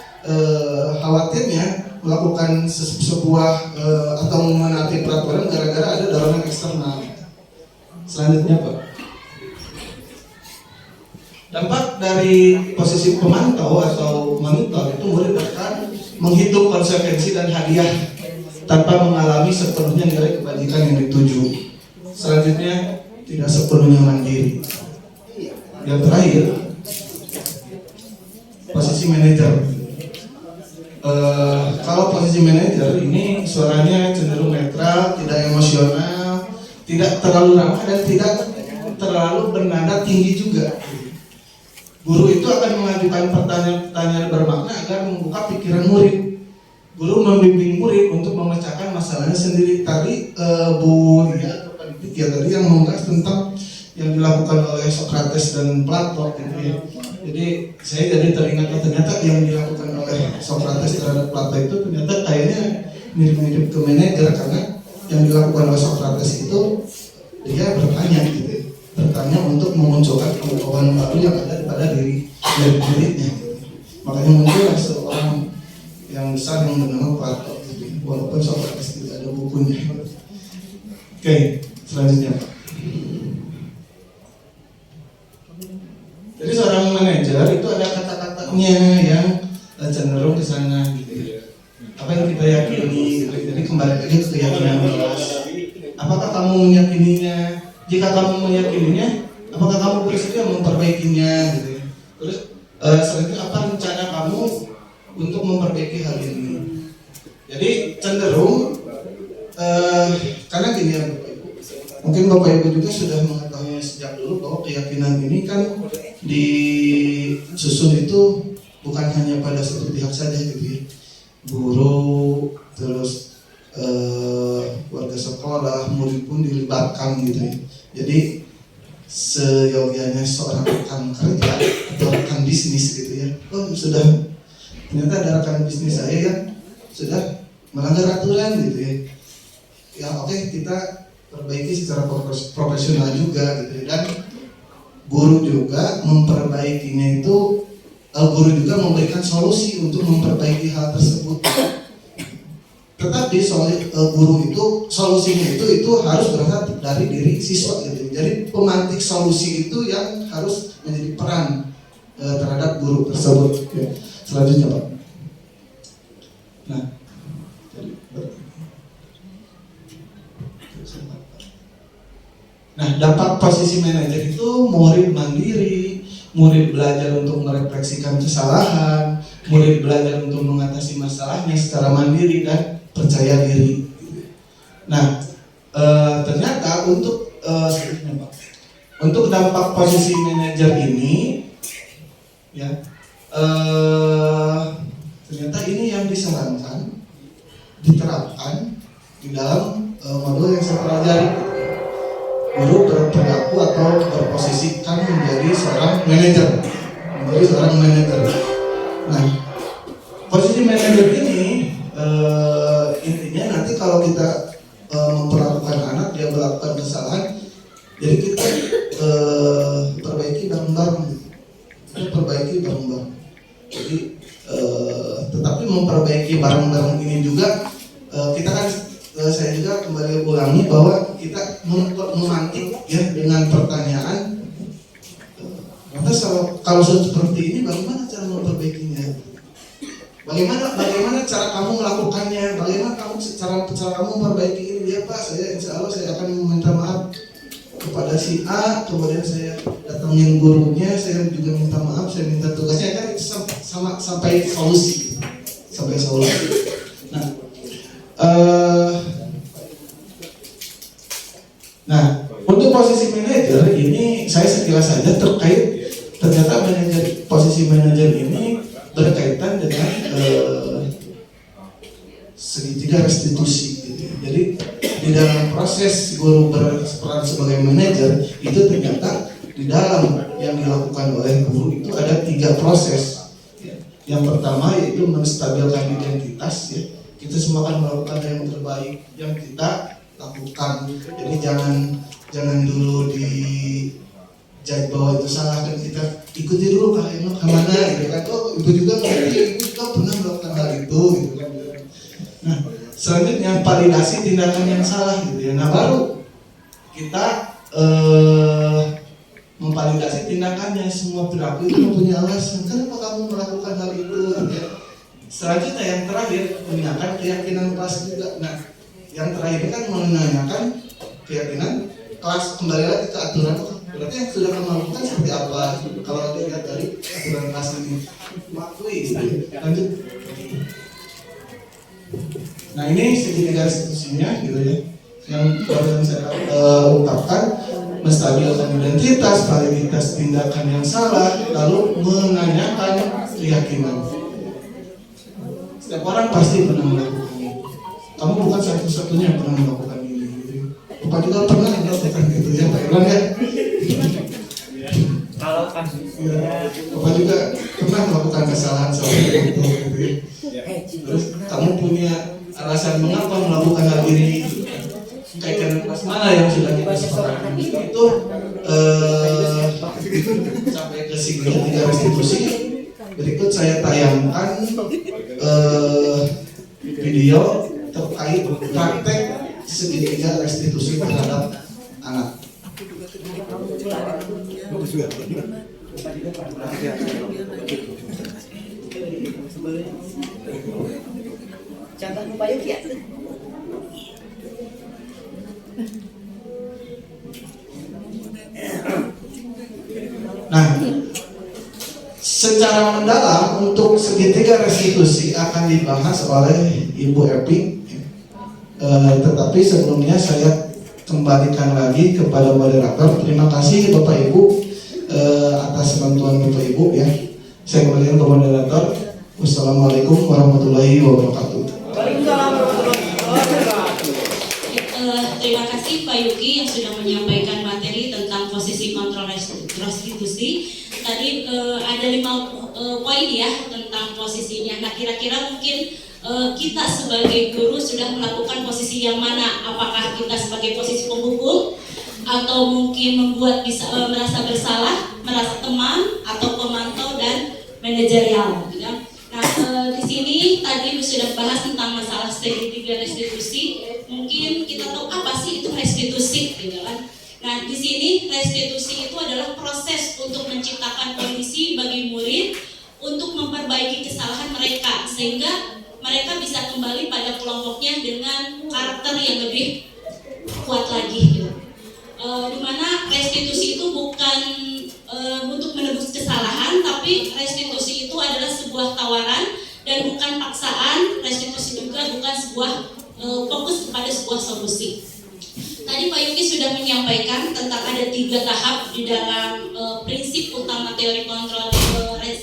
khawatirnya melakukan sebuah atau menaati peraturan gara-gara ada dorongan eksternal. Selanjutnya Pak, dampak dari posisi pemantau atau monitor itu murid akan menghitung konsekuensi dan hadiah tanpa mengalami sepenuhnya nilai kebajikan yang dituju. Selanjutnya, tidak sepenuhnya mandiri. Yang terakhir, posisi manajer. Kalau posisi manajer ini suaranya cenderung netral, tidak emosional, tidak terlalu ramah dan tidak terlalu bernada tinggi juga. Guru itu akan mengajukan pertanyaan-pertanyaan bermakna agar membuka pikiran murid. Guru membimbing murid untuk memecahkan masalahnya sendiri. Tadi Bu Lia atau Pak ya tadi yang membahas tentang yang dilakukan oleh Socrates dan Plato gitu ya. Jadi saya jadi teringat ternyata yang dilakukan oleh Socrates terhadap Plato itu ternyata kayaknya mirip-mirip ke manajer, karena yang dilakukan oleh Socrates itu dia bertanya gitu ya. Bertanya untuk memunculkan pengetahuan baru yang ada pada diri muridnya. Makanya muncullah seorang yang besar yang bernama Plato gitu. Walaupun Socrates tidak ada bukunya. Oke, selanjutnya Pak. Jadi seorang manajer itu ada kata-katanya yang cenderung ke sana gitu ya. Apa yang kita yakini gitu. Jadi kembali lagi ke keyakinan kelas. Apakah kamu meyakininya? Jika kamu meyakininya, apakah kamu bersedia memperbaikinya gitu ya. Terus selanjutnya apa rencana kamu untuk memperbaiki hal ini? Jadi cenderung karena gini ya Bapak Ibu, mungkin Bapak Ibu juga sudah mengetahui sejak dulu bahwa keyakinan ini kan disusun itu bukan hanya pada satu pihak saja gitu ya. Guru, terus warga sekolah, murid pun dilibatkan gitu ya. Jadi seyogianya seorang rekan kerja atau rekan bisnis bisnis gitu ya. Oh sudah, ternyata ada rekan bisnis saya yang sudah melanggar aturan gitu ya. Ya oke, kita perbaiki secara profesional juga gitu ya. Dan guru juga memperbaikinya itu, guru juga memberikan solusi untuk memperbaiki hal tersebut. Tetapi guru itu solusinya itu harus berasal dari diri siswa gitu. Jadi pemantik solusi itu yang harus menjadi peran terhadap guru tersebut. Ya. Selanjutnya Pak. Nah, dampak posisi manajer itu murid mandiri, murid belajar untuk merefleksikan kesalahan, murid belajar untuk mengatasi masalahnya secara mandiri dan percaya diri. Nah, ternyata untuk dampak posisi manajer ini, ya, ternyata ini yang disarankan diterapkan di dalam modul yang saya pelajari. Guru berperilaku atau berposisikan menjadi seorang manajer, Nah, posisi manajer ini intinya nanti kalau kita memperlakukan anak, dia melakukan kesalahan, jadi kita perbaiki bareng-bareng. Jadi tetapi memperbaiki bareng-bareng ini juga kita kan, saya juga kembali ulangi bahwa kita memantik ya dengan pertanyaan, lantas kalau seperti ini bagaimana cara memperbaikinya? Bagaimana cara kamu melakukannya? Bagaimana cara kamu memperbaiki ini? Ya Pak, saya insya Allah saya akan meminta maaf kepada si A, kemudian saya datangin gurunya, saya juga minta maaf, saya minta tugasnya, kan sampai solusi. Nah, untuk posisi manajer ini saya sekilas saja terkait, ternyata posisi manajer ini berkaitan dengan segitiga restitusi. Gitu. Jadi di dalam proses guru berperan sebagai manajer itu ternyata di dalam yang dilakukan oleh guru itu ada 3 proses. Yang pertama yaitu menstabilkan identitas. Ya. Kita semua akan melakukan yang terbaik yang kita lakukan. Jadi jangan dulu dijudge bahwa itu salah, kan kita ikuti dulu Kak Eno kemana gitu kan. Oh ibu juga ngerti, ibu juga pernah melakukan hal itu gitu kan. Nah selanjutnya validasi tindakan yang salah gitu ya. Nah baru kita memvalidasi tindakannya. Semua perilaku itu mempunyai alasan. Kenapa kamu melakukan hal itu? Gitu ya. Selanjutnya yang terakhir menanyakan keyakinan kelas juga. Nah yang terakhir kan menanyakan keyakinan kelas, kembali lagi ke aturan. Berarti yang sudah kamu lakukan seperti apa? Kalau dilihat dari aturan kelas ini, makui. Lanjut. Nah ini segitiga restitusinya gitu ya. Yang baru saya ungkapkan, menstabilkan identitas, validitas tindakan yang salah, lalu menanyakan keyakinan. Setiap orang pasti pernah melakukannya. Kamu bukan satu-satunya yang pernah melakukan ini. Bapak juga pernah melakukan gitu ya, Pak Irwan ya. Kalau kasusnya, Bapak juga pernah melakukan kesalahan seperti itu gitu ya. Terus kamu punya alasan mengapa melakukan hal ini. Kaitan kelas mana yang sudah kita sepakati itu sampai ke segitiga restitusi. Berikut saya tayangkan video terkait praktek segitiga restitusi terhadap anak. Contoh upaya ya. Nah, secara mendalam untuk segitiga restitusi akan dibahas oleh Ibu Epi. Tetapi sebelumnya saya kembalikan lagi kepada moderator. Terima kasih Bapak Ibu atas bantuan Bapak Ibu ya. Saya kembalikan ke moderator. Wassalamualaikum warahmatullahi wabarakatuh. Terima kasih Pak Yuki yang sudah menyampaikan materi tentang posisi kontrol restitusi. Tadi ada 5 poin ya tentang posisinya. Nah, kira-kira mungkin kita sebagai guru sudah melakukan posisi yang mana? Apakah kita sebagai posisi penghukum atau mungkin membuat bisa merasa bersalah, merasa teman, atau pemantau dan manajerial, gitu kan? Nah, di sini tadi sudah bahas tentang masalah segitiga restitusi. Mungkin kita tahu apa sih itu restitusi, gitu kan? Nah, di sini restitusi itu adalah proses untuk menciptakan kondisi bagi murid untuk memperbaiki kesalahan mereka sehingga mereka bisa kembali pada kelompoknya dengan karakter yang lebih kuat lagi, gitu. Dimana restitusi itu bukan untuk menebus kesalahan, tapi restitusi itu adalah sebuah tawaran dan bukan paksaan. Restitusi juga bukan sebuah fokus pada sebuah solusi. Tadi Pak Yuki sudah menyampaikan tentang ada 3 tahap di dalam prinsip utama teori kontrol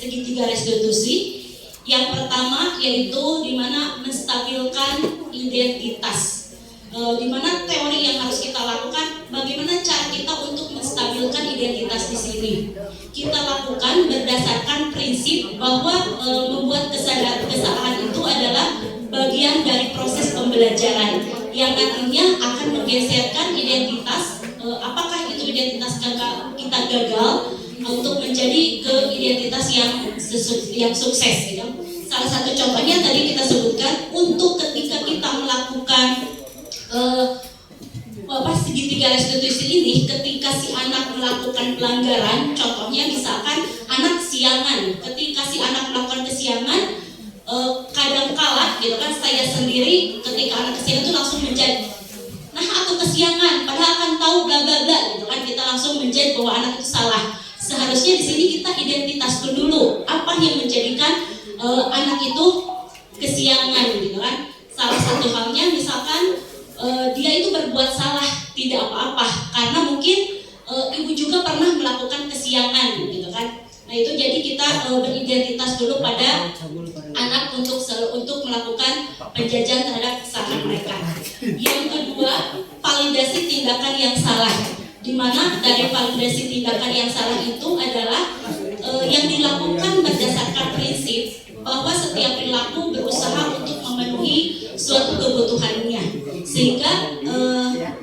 segitiga restitusi. Yang pertama yaitu dimana menstabilkan identitas. Dimana teori yang harus kita lakukan, bagaimana cara kita untuk menstabilkan identitas di sini. Kita lakukan berdasarkan prinsip bahwa membuat kesalahan itu adalah bagian dari proses pembelajaran yang nantinya akan menggeserkan identitas. Apakah itu identitas kita gagal untuk menjadi ke identitas yang sukses, gitu. Salah satu contohnya tadi kita sebutkan untuk ketika kita melakukan segitiga restitusi ini, ketika si anak melakukan pelanggaran, contohnya misalkan anak kesiangan, ketika si anak melakukan kesiangan, kadang kala gitu kan, saya sendiri ketika anak kesiangan itu langsung menjadi, nah aku kesiangan, padahal kan tahu bla bla bla gitu kan, kita langsung menjadi bahwa anak itu salah. Seharusnya di sini kita identitaskan dulu apa yang menjadikan anak itu kesiangan, gitu kan. Salah satu halnya misalkan dia itu berbuat salah, tidak apa-apa, karena mungkin ibu juga pernah melakukan kesiangan, gitu kan. Nah itu jadi kita beridentitas dulu pada anak untuk melakukan penjajahan terhadap kesalahan mereka. Yang kedua, validasi tindakan yang salah, di mana dari validasi tindakan yang salah itu adalah yang dilakukan berdasarkan prinsip bahwa setiap perilaku berusaha untuk memenuhi suatu kebutuhannya, sehingga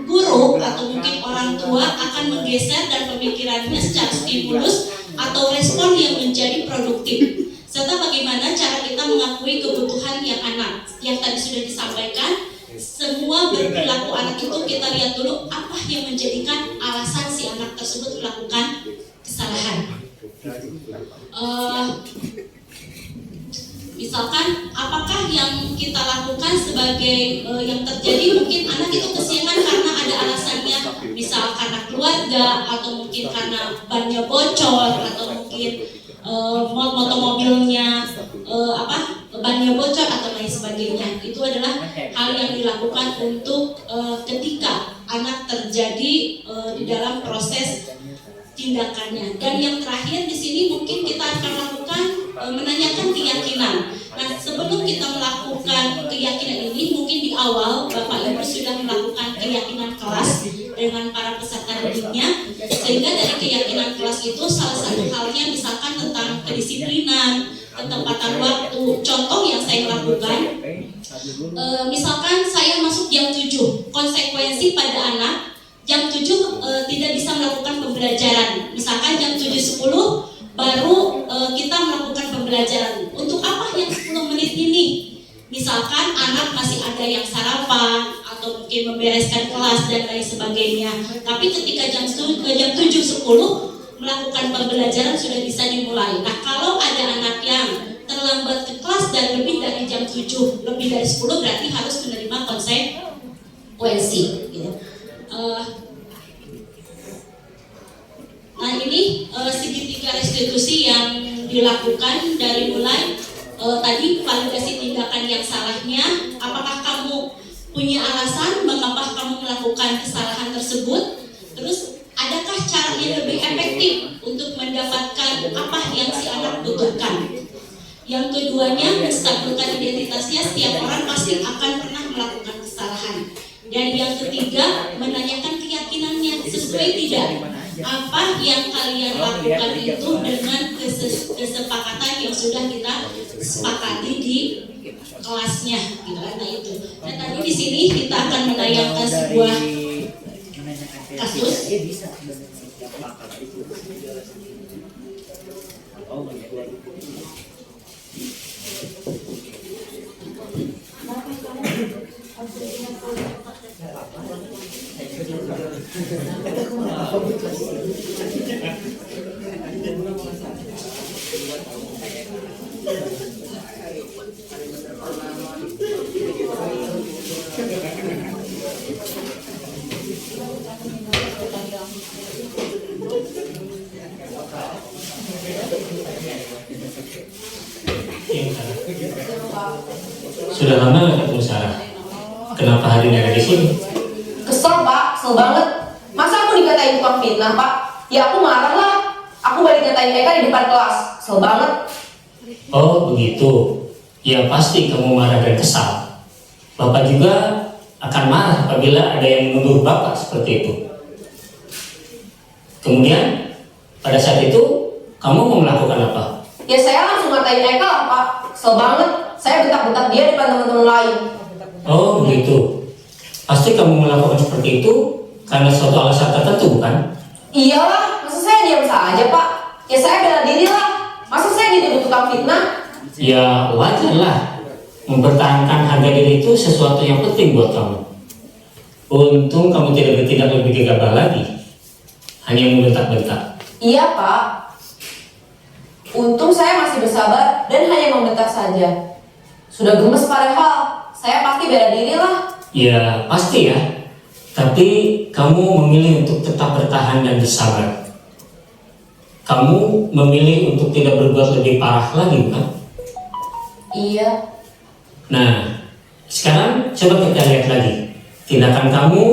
guru atau mungkin orang tua akan menggeser dan pemikirannya secara stimulus atau respon yang menjadi produktif, serta bagaimana cara kita mengakui kebutuhan yang anak yang tadi sudah disampaikan. Semua berperilaku anak itu kita lihat dulu apa yang menjadikan alasan si anak tersebut melakukan kesalahan. Misalkan apakah yang kita lakukan sebagai yang terjadi, mungkin anak itu kesiangan karena ada alasannya, misal karena keluarga, atau mungkin karena bannya bocor, atau mungkin motor mobilnya bannya bocor atau lain sebagainya. Itu adalah hal yang dilakukan untuk ketika anak terjadi di dalam proses tindakannya. Dan yang terakhir di sini mungkin kita akan lakukan menanyakan keyakinan. Nah, sebelum kita melakukan keyakinan ini, mungkin di awal Bapak Ibu sudah melakukan keyakinan kelas dengan para peserta didiknya, sehingga dari keyakinan kelas itu salah satu halnya misalkan tentang kedisiplinan, ketepatan waktu. Contoh yang saya lakukan, misalkan saya masuk jam 7, konsekuensi pada anak jam 7 tidak bisa melakukan pembelajaran. Misalkan jam 7.10 baru kita melakukan pembelajaran. Untuk apa yang 10 menit ini? Misalkan anak masih ada yang sarapan atau mungkin membereskan kelas dan lain sebagainya. Tapi ketika jam 7.10 melakukan pembelajaran sudah bisa dimulai. Nah, kalau ada anak yang terlambat ke kelas dan lebih dari jam 7, lebih dari 10, berarti harus menerima konsekuensi, gitu. Nah ini segitiga restitusi yang dilakukan dari mulai tadi validasi tindakan yang salahnya, apakah kamu punya alasan mengapa kamu melakukan kesalahan tersebut, terus adakah cara yang lebih efektif untuk mendapatkan apa yang si anak butuhkan. Yang keduanya, menstabilkan identitasnya, setiap orang pasti akan pernah melakukan kesalahan. Dan yang ketiga, menanyakan keyakinannya, sesuai tidak apa yang kalian lakukan itu dengan kesepakatan yang sudah kita sepakati di kelasnya, gitu kan? Nah itu. Nah tadi di sini kita akan menayangkan sebuah kasus. Sudah lama nggak ketemu Sarah? Kenapa hari ini ada di sini? Kesel Pak, kesel banget. Masa aku dikatain tukang fitnah Pak? Ya aku marah lah. Aku balik ngatain Eka di depan kelas. Kesel banget. Oh begitu. Ya pasti kamu marah dan kesal. Bapak juga akan marah apabila ada yang menuduh Bapak seperti itu. Kemudian pada saat itu kamu mau melakukan apa? Ya saya langsung ngatain Eka lah Pak. Kesel banget. Saya bentak-bentak dia depan teman-teman lain. Oh begitu. Pasti kamu melakukan seperti itu karena suatu alasan tertentu, bukan? Iyalah, masa saya diam saja Pak? Ya saya bela diri lah. Masa saya dituduh tukang fitnah? Ya wajar lah. Mempertahankan harga diri itu sesuatu yang penting buat kamu. Untung kamu tidak bertindak lebih gegabah lagi. Hanya membentak-bentak. Iya Pak. Untung saya masih bersabar dan hanya membentak saja. Sudah gemes padahal. Saya pasti bela diri lah. Ya pasti ya. Tapi kamu memilih untuk tetap bertahan dan bersabar. Kamu memilih untuk tidak berbuat lebih parah lagi, bukan? Iya. Nah, sekarang coba kita lihat lagi tindakan kamu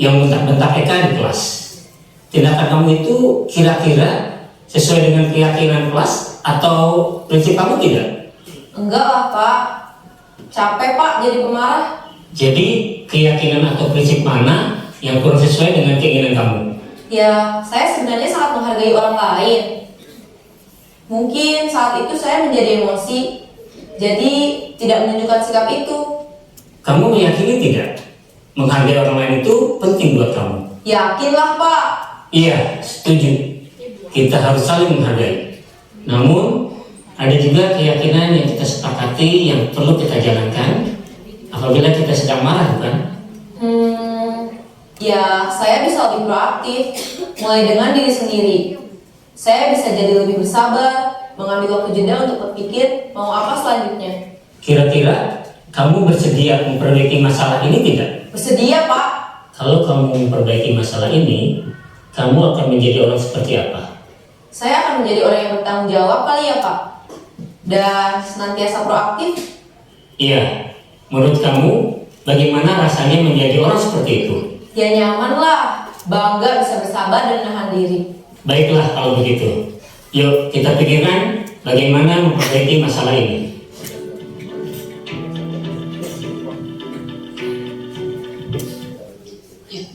yang bentak-bentak Eka di kelas. Tindakan kamu itu kira-kira sesuai dengan keyakinan kelas atau prinsip kamu tidak? Enggak lah Pak. Capek Pak jadi pemarah. Jadi keyakinan atau prinsip mana yang kurang sesuai dengan keinginan kamu? Ya, saya sebenarnya sangat menghargai orang lain. Mungkin saat itu saya menjadi emosi, jadi tidak menunjukkan sikap itu. Kamu meyakini tidak? Menghargai orang lain itu penting buat kamu. Yakinlah Pak. Iya, setuju. Kita harus saling menghargai. Namun, ada juga keyakinan yang kita sepakati yang perlu kita jalankan apabila kita sedang marah, bukan? Ya saya bisa lebih proaktif, mulai dengan diri sendiri. Saya bisa jadi lebih bersabar, mengambil waktu jeda untuk berpikir mau apa selanjutnya. Kira-kira kamu bersedia memperbaiki masalah ini tidak? Bersedia Pak. Kalau kamu memperbaiki masalah ini, kamu akan menjadi orang seperti apa? Saya akan menjadi orang yang bertanggung jawab kali ya Pak. Dan senantiasa proaktif. Iya, menurut kamu bagaimana rasanya menjadi orang seperti itu? Ya nyaman lah, bangga bisa bersabar dan menahan diri. Baiklah kalau begitu. Yuk kita pikirkan bagaimana memperbaiki masalah ini.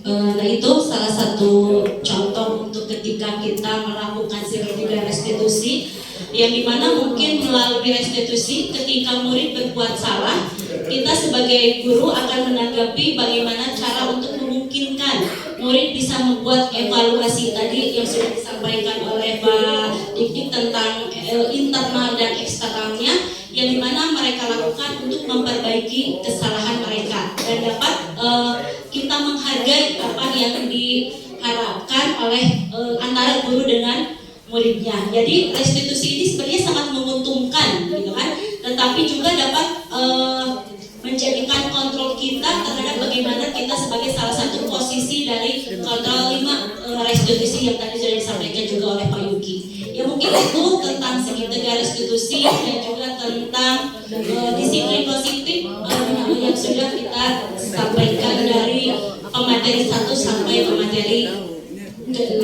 Nah itu salah satu contoh untuk ketika kita melakukan segitiga restitusi, yang dimana mungkin melalui restitusi ketika murid berbuat salah, kita sebagai guru akan menanggapi bagaimana cara untuk memungkinkan murid bisa membuat evaluasi tadi yang sudah disampaikan oleh Pak Dik-Dik tentang internal dan eksternalnya, yang dimana mereka lakukan untuk memperbaiki kesalahan mereka dan dapat kita menghargai apa yang diharapkan oleh antara guru dengan muridnya. Jadi restitusi ini sebenarnya sangat menguntungkan, gitu kan? Tetapi juga dapat menjadikan kontrol kita terhadap bagaimana kita sebagai salah satu posisi dari kontrol 5 restitusi yang tadi sudah disampaikan juga oleh Pak Yuki. Ya mungkin itu tentang segitiga restitusi dan juga tentang disiplin positif yang sudah kita sampaikan dari pemateri 1 sampai pemateri ke-6.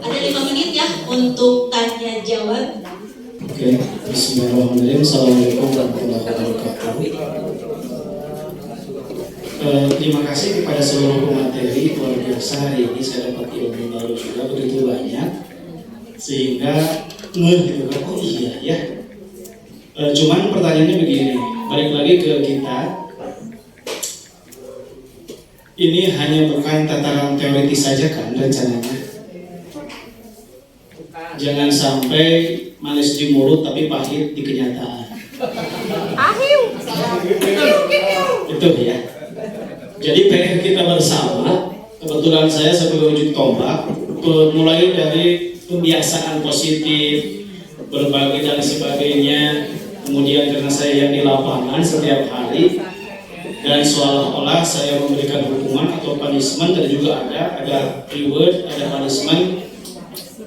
Ada 5 menit ya untuk tanya jawab. Oke, bismillahirrahmanirrahim. Assalamualaikum warahmatullahi wabarakatuh. Terima kasih kepada seluruh pemateri, luar biasa hari ini saya dapat ilmu baru juga begitu banyak, sehingga gitu kan, oh iya ya. Cuman pertanyaannya begini, balik lagi ke kita. Ini hanya bukan tataran teoritis saja kan rencananya. Jangan sampai manis di mulut tapi pahit di kenyataan. Itu ya. Jadi PR kita bersama, kebetulan saya sebagai ujung tombak, mulai dari pembiasaan positif, berbagi dan sebagainya. Kemudian karena saya yang di lapangan setiap hari, dan seolah-olah saya memberikan hukuman atau punishment, dan juga ada reward, ada punishment.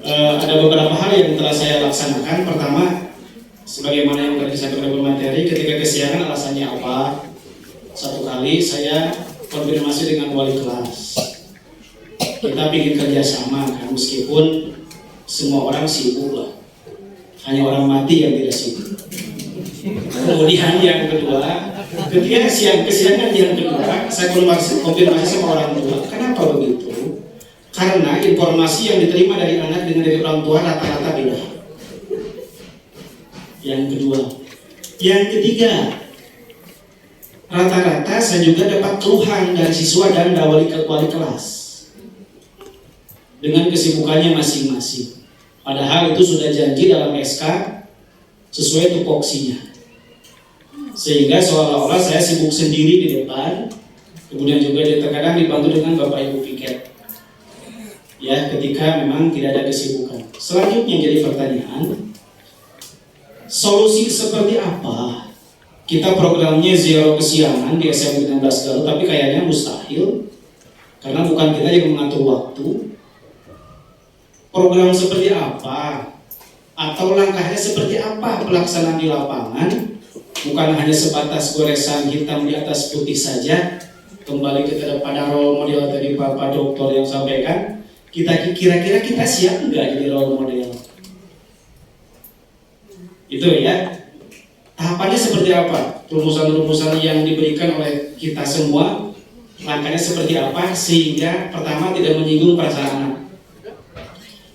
Ada beberapa hal yang telah saya laksanakan. Pertama, sebagaimana yang tadi saya sampaikan materi, ketika kesiangan alasannya apa? Satu kali saya konfirmasi dengan wali kelas. Kita bikin kerjasama kan, meskipun semua orang sibuk lah. Hanya orang mati yang tidak sibuk. Kemudian yang kedua, ketika kesiangan yang kedua, saya konfirmasi sama orang tua. Kenapa begitu? Karena informasi yang diterima dari anak dengan dari orang tua rata-rata beda. Yang kedua. Yang ketiga, rata-rata saya juga dapat keluhan dari siswa dan wali kelas dengan kesibukannya masing-masing. Padahal itu sudah janji dalam SK sesuai tupoksinya. Sehingga seolah-olah saya sibuk sendiri di depan, kemudian juga terkadang dibantu dengan Bapak Ibu piket. Ya, ketika memang tidak ada kesibukan. Selanjutnya jadi pertanyaan, solusi seperti apa? Kita programnya zero kesiangan di SMP 19 Garut, tapi kayaknya mustahil karena bukan kita yang mengatur waktu. Program seperti apa? Atau langkahnya seperti apa pelaksanaan di lapangan? Bukan hanya sebatas goresan hitam di atas putih saja. Kembali kepada role model tadi Bapak Doktor yang sampaikan, kita kira-kira kita siap nggak jadi role model? Itu ya. Tahapannya seperti apa? Rumusan-rumusan yang diberikan oleh kita semua, langkahnya seperti apa sehingga pertama tidak menyinggung perasaan anak,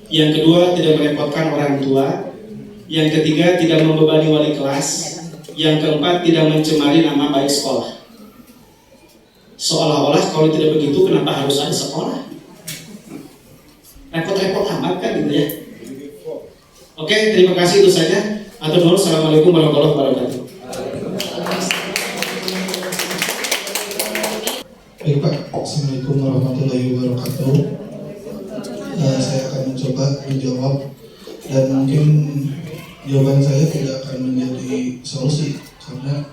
yang kedua tidak merepotkan orang tua, yang ketiga tidak membebani wali kelas, yang keempat tidak mencemari nama baik sekolah. Seolah-olah kalau tidak begitu kenapa harus ada sekolah? Repot-repot amat kan gitu ya. Oke, terima kasih, itu saja. Assalamualaikum warahmatullahi wabarakatuh. Baik Pak, Assalamualaikum warahmatullahi wabarakatuh. Saya akan mencoba menjawab, dan mungkin jawaban saya tidak akan menjadi solusi karena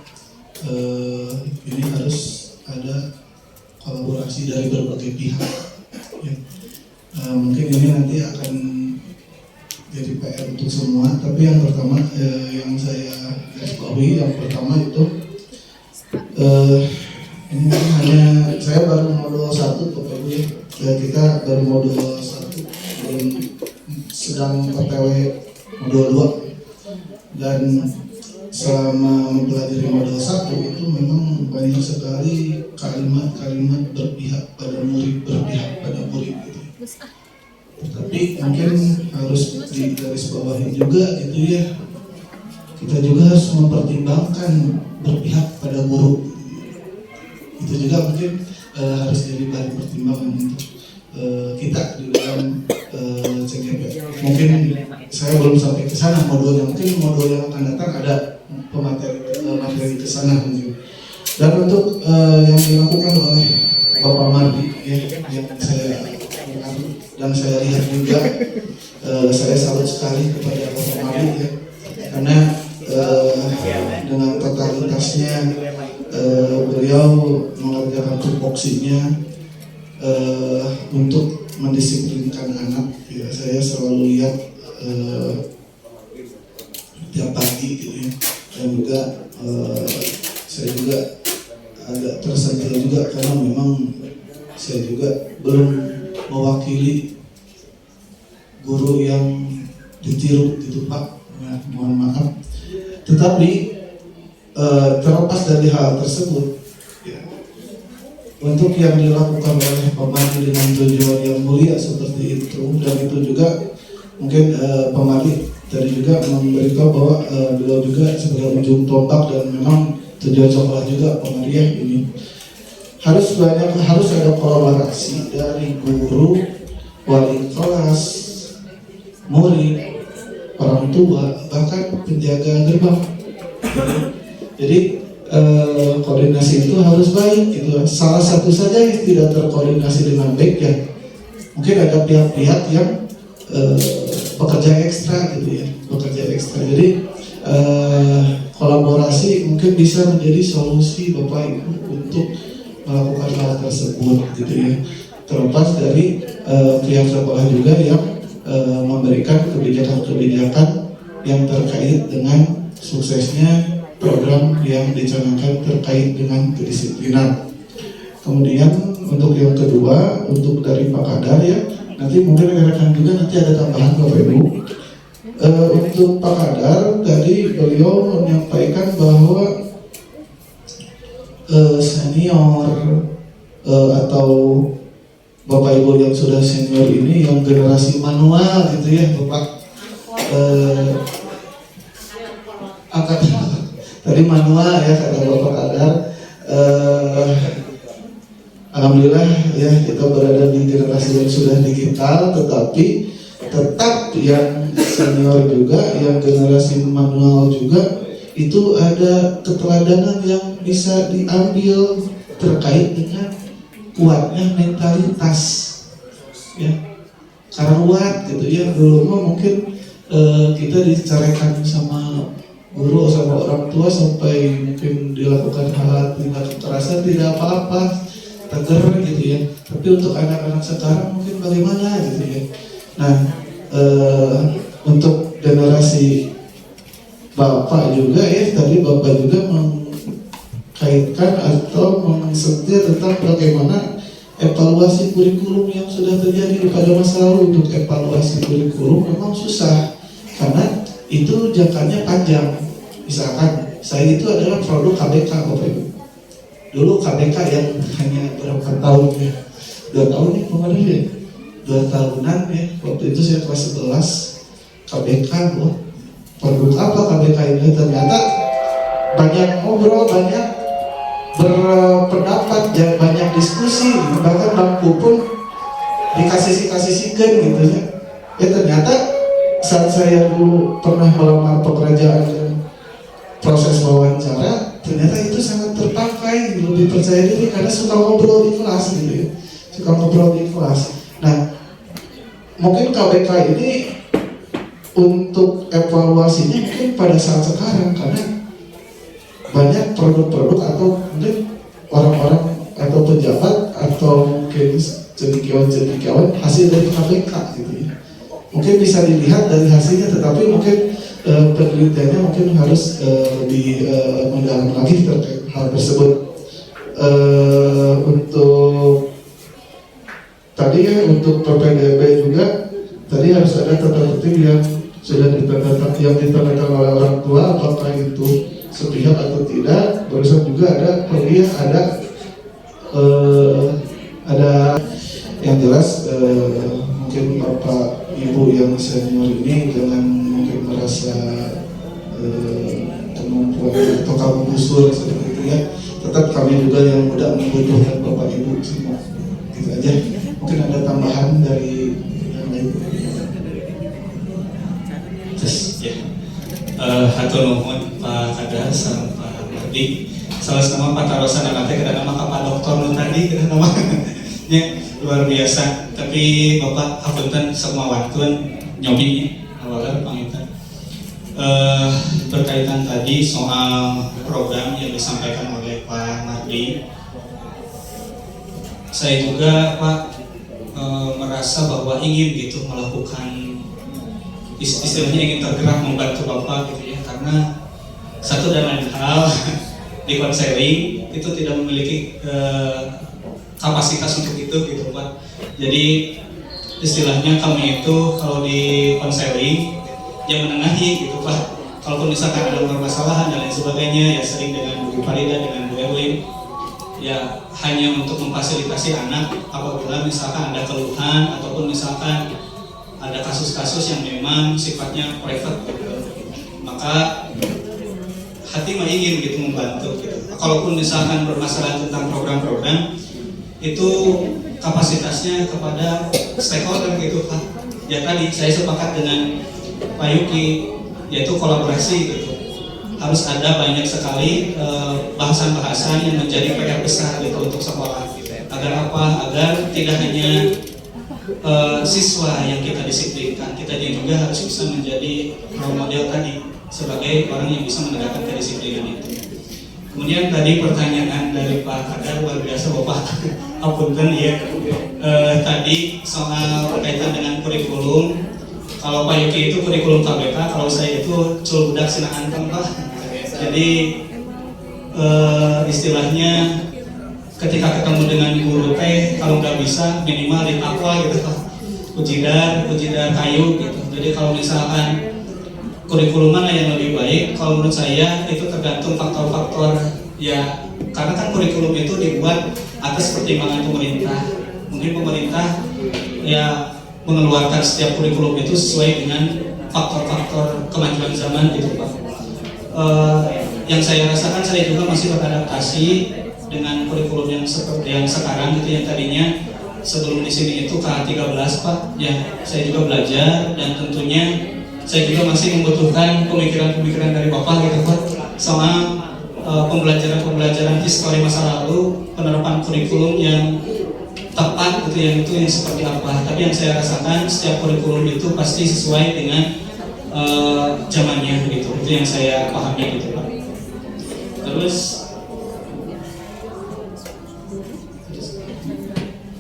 ini harus ada kolaborasi dari berbagai pihak. Ya. Mungkin ini nanti akan jadi PR untuk semua. Tapi yang pertama yang saya garis bawahi, yang pertama itu ini hanya saya baru modul 1 Bapak Ibu ya. Kita baru modul 1, belum sedang PTW modul 2. Dan selama mempelajari modul 1 itu memang banyak sekali kalimat-kalimat berpihak pada murid, berpihak pada murid gitu. Tapi mungkin harus digarisbawahi juga gitu ya. Kita juga harus mempertimbangkan berpihak pada guru. Itu juga mungkin harus jadi bahan pertimbangan untuk kita di dalam CGP. Mungkin saya belum sampai ke sana modulnya. Mungkin modul yang akan datang ada materi ke sana mungkin. Dan untuk yang dilakukan oleh Bapak Mardi ya, yang dan saya lihat juga, saya salut sekali kepada Bapak Mardi ya, karena dengan totalitasnya beliau mengerjakan tupoksinya untuk mendisiplinkan anak ya. Saya selalu lihat tiap pagi gitu ya, dan juga saya juga agak tersentil juga karena memang saya juga belum mewakili guru yang ditiru gitu Pak, ya, mohon maaf. Tetapi terlepas dari hal tersebut ya, untuk yang dilakukan oleh Pemadi dengan tujuan yang mulia seperti itu, dan itu juga mungkin Pemadi tadi juga memberitahu bahwa beliau juga sebagai ujung tombak dan memang tujuan sekolah juga pengariah ini harus ada kolaborasi dari guru, wali kelas, murid, orang tua, bahkan penjaga gerbang. Jadi koordinasi itu harus baik gitu. Salah satu saja yang tidak terkoordinasi dengan baik ya mungkin ada pihak-pihak yang bekerja ekstra gitu ya, bekerja ekstra. Jadi kolaborasi mungkin bisa menjadi solusi Bapak Ibu untuk melakukan hal tersebut gitu ya. Terlepas dari pihak sekolah juga yang memberikan kebijakan-kebijakan yang terkait dengan suksesnya program yang dicanangkan terkait dengan kedisiplinan. Kemudian untuk yang kedua, untuk dari Pak Kadar ya, nanti mungkin rekan juga nanti ada tambahan Bapak Ibu. Untuk Pak Kadar tadi beliau menyampaikan bahwa senior atau Bapak Ibu yang sudah senior ini yang generasi manual gitu ya Bapak angkat tadi manual ya kata Bapak Kadar. Alhamdulillah ya kita berada di generasi yang sudah digital, tetapi tetap yang senior juga, yang generasi manual juga itu ada keteladanan yang bisa diambil terkait dengan kuatnya mentalitas ya, karuat gitu ya. Dulu mah mungkin kita dicarekan sama guru sama orang tua sampai mungkin dilakukan hal tindak kekerasan tidak apa-apa, tegar gitu ya. Tapi untuk anak-anak sekarang mungkin bagaimana gitu ya. Nah untuk generasi Bapak juga ya, tadi Bapak juga mengkaitkan atau mensetir tentang bagaimana evaluasi kurikulum yang sudah terjadi pada masa lalu. Untuk evaluasi kurikulum memang susah karena itu jangkanya panjang. Misalkan saya itu adalah produk KBK Bapak Ibu. Dulu KBK yang hanya berapa tahun ya, 2 tahun ya kemarin ya, 2 tahunan ya. Waktu itu saya kelas 11 KBK. Wah, produk apa KBK ini? Ternyata banyak ngobrol, banyak berpendapat, banyak diskusi, bahkan bangku pun dikasih-kasihkan gitu ya. Ternyata saat saya dulu pernah melamar pekerjaan dan proses wawancara, ternyata itu sangat terpakai, lebih percaya diri karena suka ngobrol di kelas gitu ya, suka ngobrol di kelas. Nah, mungkin KBK ini untuk evaluasinya mungkin pada saat sekarang karena banyak produk-produk atau mungkin orang-orang atau pejabat atau mungkin cendekiawan hasil dari KBK gitu ya. Mungkin bisa dilihat dari hasilnya, tetapi mungkin penelitiannya mungkin harus lebih mendalam lagi terkait hal tersebut. Untuk tadi ya, untuk PPDB juga tadi harus ada tata tertib yang sudah ditandatangan oleh orang tua, apakah itu sepihak atau tidak. Barusan juga ada kuliah, ada yang jelas mungkin Bapak Ibu yang senior ini jangan mungkin merasa kemampuan atau kamu busur seperti itu ya. Tetap kami juga yang muda membutuhkan Bapak Ibu semua. Gitu aja. Mungkin ada tambahan dari yang lain. Ya. Hatur nuhun Pak Kadar sama Pak Mardi. Salah sama Pak Tarosan nanti kita nama Pak Doktor nun tadi kita nama nya luar biasa. Tapi Bapak hapunten semua waktu nyobi awalnya pangitan. Berkaitan tadi soal program yang disampaikan oleh Pak Mardi, saya juga Pak merasa bahwa ingin gitu melakukan istilahnya ingin tergerak membantu Bapak gitu ya, karena satu dan lain hal di konseling itu tidak memiliki kapasitas untuk itu gitu Pak. Jadi istilahnya kami itu kalau di konseling yang menengahi gitu Pak. Kalaupun misalkan ada permasalahan dan lain sebagainya ya sering dengan Bu Farida, dengan Bu Erwin, ya hanya untuk memfasilitasi anak apabila misalkan ada keluhan ataupun misalkan ada kasus-kasus yang memang sifatnya private gitu. Maka hati mah ingin gitu membantu gitu. Kalaupun misalkan bermasalah tentang program-program itu kapasitasnya kepada stakeholder gitu Pak. Ya tadi saya sepakat dengan Pak Yuki, yaitu kolaborasi gitu. Harus ada banyak sekali bahasan-bahasan yang menjadi PR besar gitu untuk sekolah. Agar apa? Agar tidak hanya siswa yang kita disiplinkan, kita juga harus bisa menjadi role model tadi sebagai orang yang bisa menegakkan kedisiplinan itu. Kemudian tadi pertanyaan dari Pak Kadar luar biasa Bapak. Apunten ya. Tadi soal berkaitan dengan kurikulum. Kalau Pak Yuki itu kurikulum KBK, kalau saya itu cul budak sina anteng Pak. Jadi istilahnya ketika ketemu dengan guru teh kalau nggak bisa minimal di takwa gitu Pak. Pujidar kayu gitu. Jadi kalau misalkan kurikulum mana yang lebih baik, kalau menurut saya itu tergantung faktor-faktor ya, karena kan kurikulum itu dibuat atas pertimbangan pemerintah. Mungkin pemerintah ya mengeluarkan setiap kurikulum itu sesuai dengan faktor-faktor kemajuan zaman gitu Pak. Yang saya rasakan saya juga masih beradaptasi dengan kurikulum yang seperti yang sekarang gitu, yang tadinya sebelum di sini itu K13 Pak. Ya saya juga belajar dan tentunya saya juga masih membutuhkan pemikiran-pemikiran dari Bapak gitu Pak soal pembelajaran histori masa lalu, penerapan kurikulum yang tepat gitu, yang seperti apa. Tapi yang saya rasakan setiap kurikulum itu pasti sesuai dengan zamannya gitu. Itu yang saya pahami gitu Pak. Terus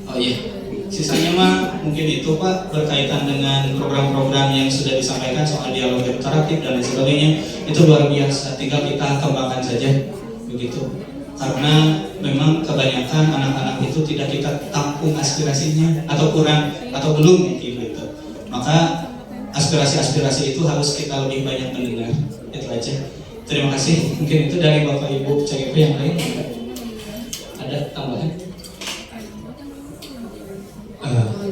oh iya, sisanya mah mungkin itu Pak, berkaitan dengan program-program yang sudah disampaikan soal dialog interaktif dan lain sebagainya, itu luar biasa, tinggal kita kembangkan saja begitu. Karena memang kebanyakan anak-anak itu tidak kita tampung aspirasinya atau kurang atau belum gitu. Maka aspirasi-aspirasi itu harus kita lebih banyak mendengar. Itu aja. Terima kasih. Mungkin itu dari Bapak Ibu CGP yang lain. Ada tambahan?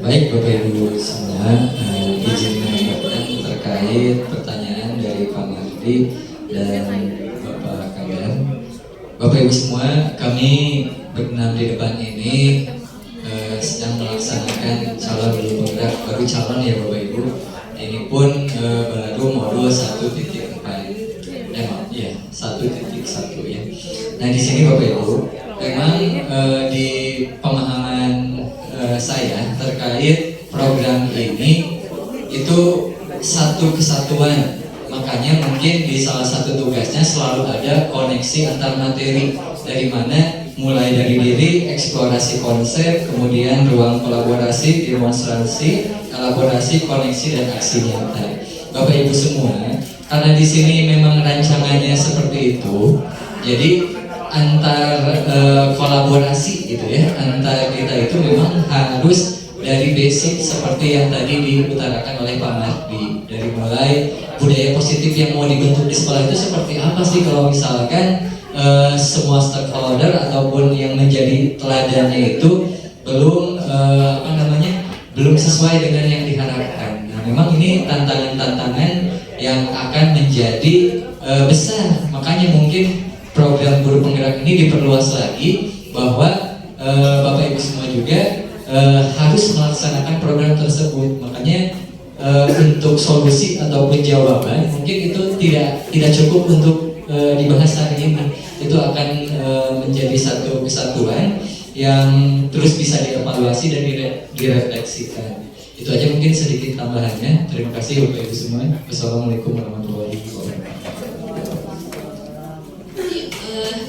Baik Bapak Ibu semua, izin menambahkan terkait pertanyaan dari Pak Mardi dan Bapak Kadar. Bapak Ibu semua, kami berkenan di depan ini sedang melaksanakan calon guru penggerak, baru calon ya Bapak Ibu. Ini pun baru modul 1.4, ya 1.1 ya. Nah di sini Bapak Ibu, memang di pemahaman saya terkait program ini itu satu kesatuan. Makanya mungkin di salah satu tugasnya selalu ada koneksi antar materi, dari mana mulai dari diri eksplorasi konsep, kemudian ruang kolaborasi, demonstrasi, elaborasi, koneksi dan aksi nyata. Bapak Ibu semua, karena di sini memang rancangannya seperti itu, jadi antar kolaborasi gitu ya, antar kita itu memang harus dari basic seperti yang tadi diutarakan oleh Pak Mardi, dari mulai budaya positif yang mau dibentuk di sekolah itu seperti apa sih kalau misalkan semua stakeholder ataupun yang menjadi teladannya itu belum belum sesuai dengan yang diharapkan. Nah, memang ini tantangan-tantangan yang akan menjadi besar. Makanya mungkin program guru penggerak ini diperluas lagi, bahwa Bapak Ibu semua juga harus melaksanakan program tersebut. Makanya untuk solusi ataupun jawaban mungkin itu tidak cukup untuk dibahas hari ini. Itu akan menjadi satu kesatuan yang terus bisa dievaluasi dan direfleksikan. Itu aja mungkin sedikit tambahannya. Terima kasih Bapak Ibu semua. Wassalamualaikum warahmatullahi wabarakatuh.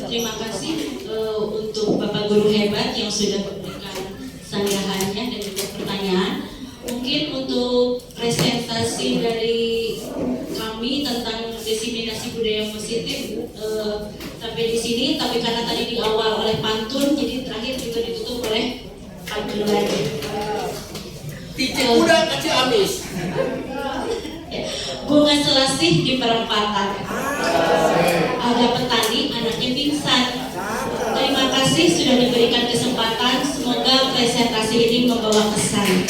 Terima kasih untuk Bapak Guru hebat yang sudah memberikan sanggahannya dan juga pertanyaan. Mungkin untuk presentasi dari kami tentang diseminasi budaya positif sampai di sini, tapi karena tadi di awal oleh pantun, jadi terakhir juga ditutup oleh pantun lagi. Titik udah kasih amis. Bunga selasih di perempatan. Ada petani, anaknya pingsan. Terima kasih sudah diberikan kesempatan. Semoga presentasi ini membawa kesan.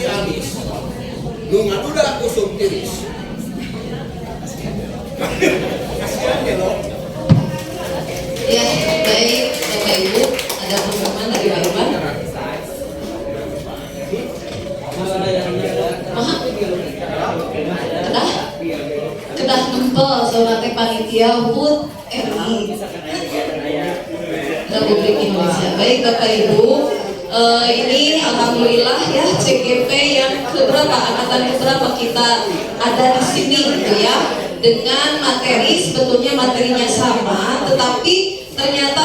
kasih amis. Nu ngaduda kusum tiris. Kasihan ya lo. Ya, baik Bapak Ibu, ada pengumuman dari Pak Irwan. Kedah nempel saudara teh panitia HUT RI Republik Indonesia. Baik Bapak Ibu, ini alhamdulillah ya CGP yang keberapa, angkatan keberapa kita ada di sini gitu ya, dengan materi sebetulnya materinya sama, tetapi ternyata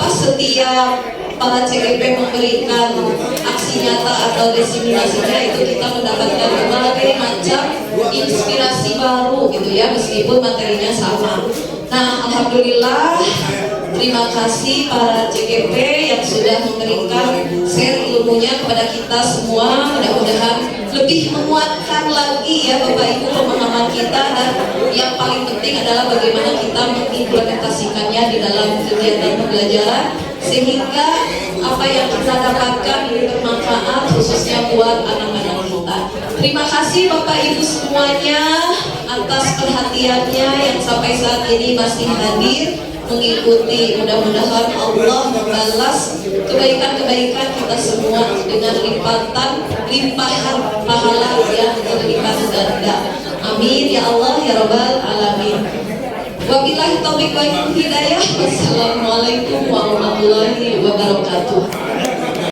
setiap para CGP memberikan aksi nyata atau diseminasinya itu kita mendapatkan berbagai macam inspirasi baru gitu ya, meskipun materinya sama. Nah, alhamdulillah terima kasih para CGP yang sudah memberikan share ilmunya kepada kita semua. Mudah-mudahan lebih menguatkan lagi ya Bapak Ibu pemahaman kita, dan yang paling penting adalah bagaimana kita mengimplementasikannya di dalam kegiatan pembelajaran sehingga apa yang kita dapatkan ini bermanfaat khususnya buat anak-anak kita. Terima kasih Bapak Ibu semuanya atas perhatiannya yang sampai saat ini masih hadir mengikuti. Mudah-mudahan Allah membalas kebaikan-kebaikan kita semua dengan limpahan pahala yang berlipat ganda. Amin ya Allah ya Rabbal alamin. Wabillahi taufiq wal hidayah. Wassalamualaikum warahmatullahi wabarakatuh.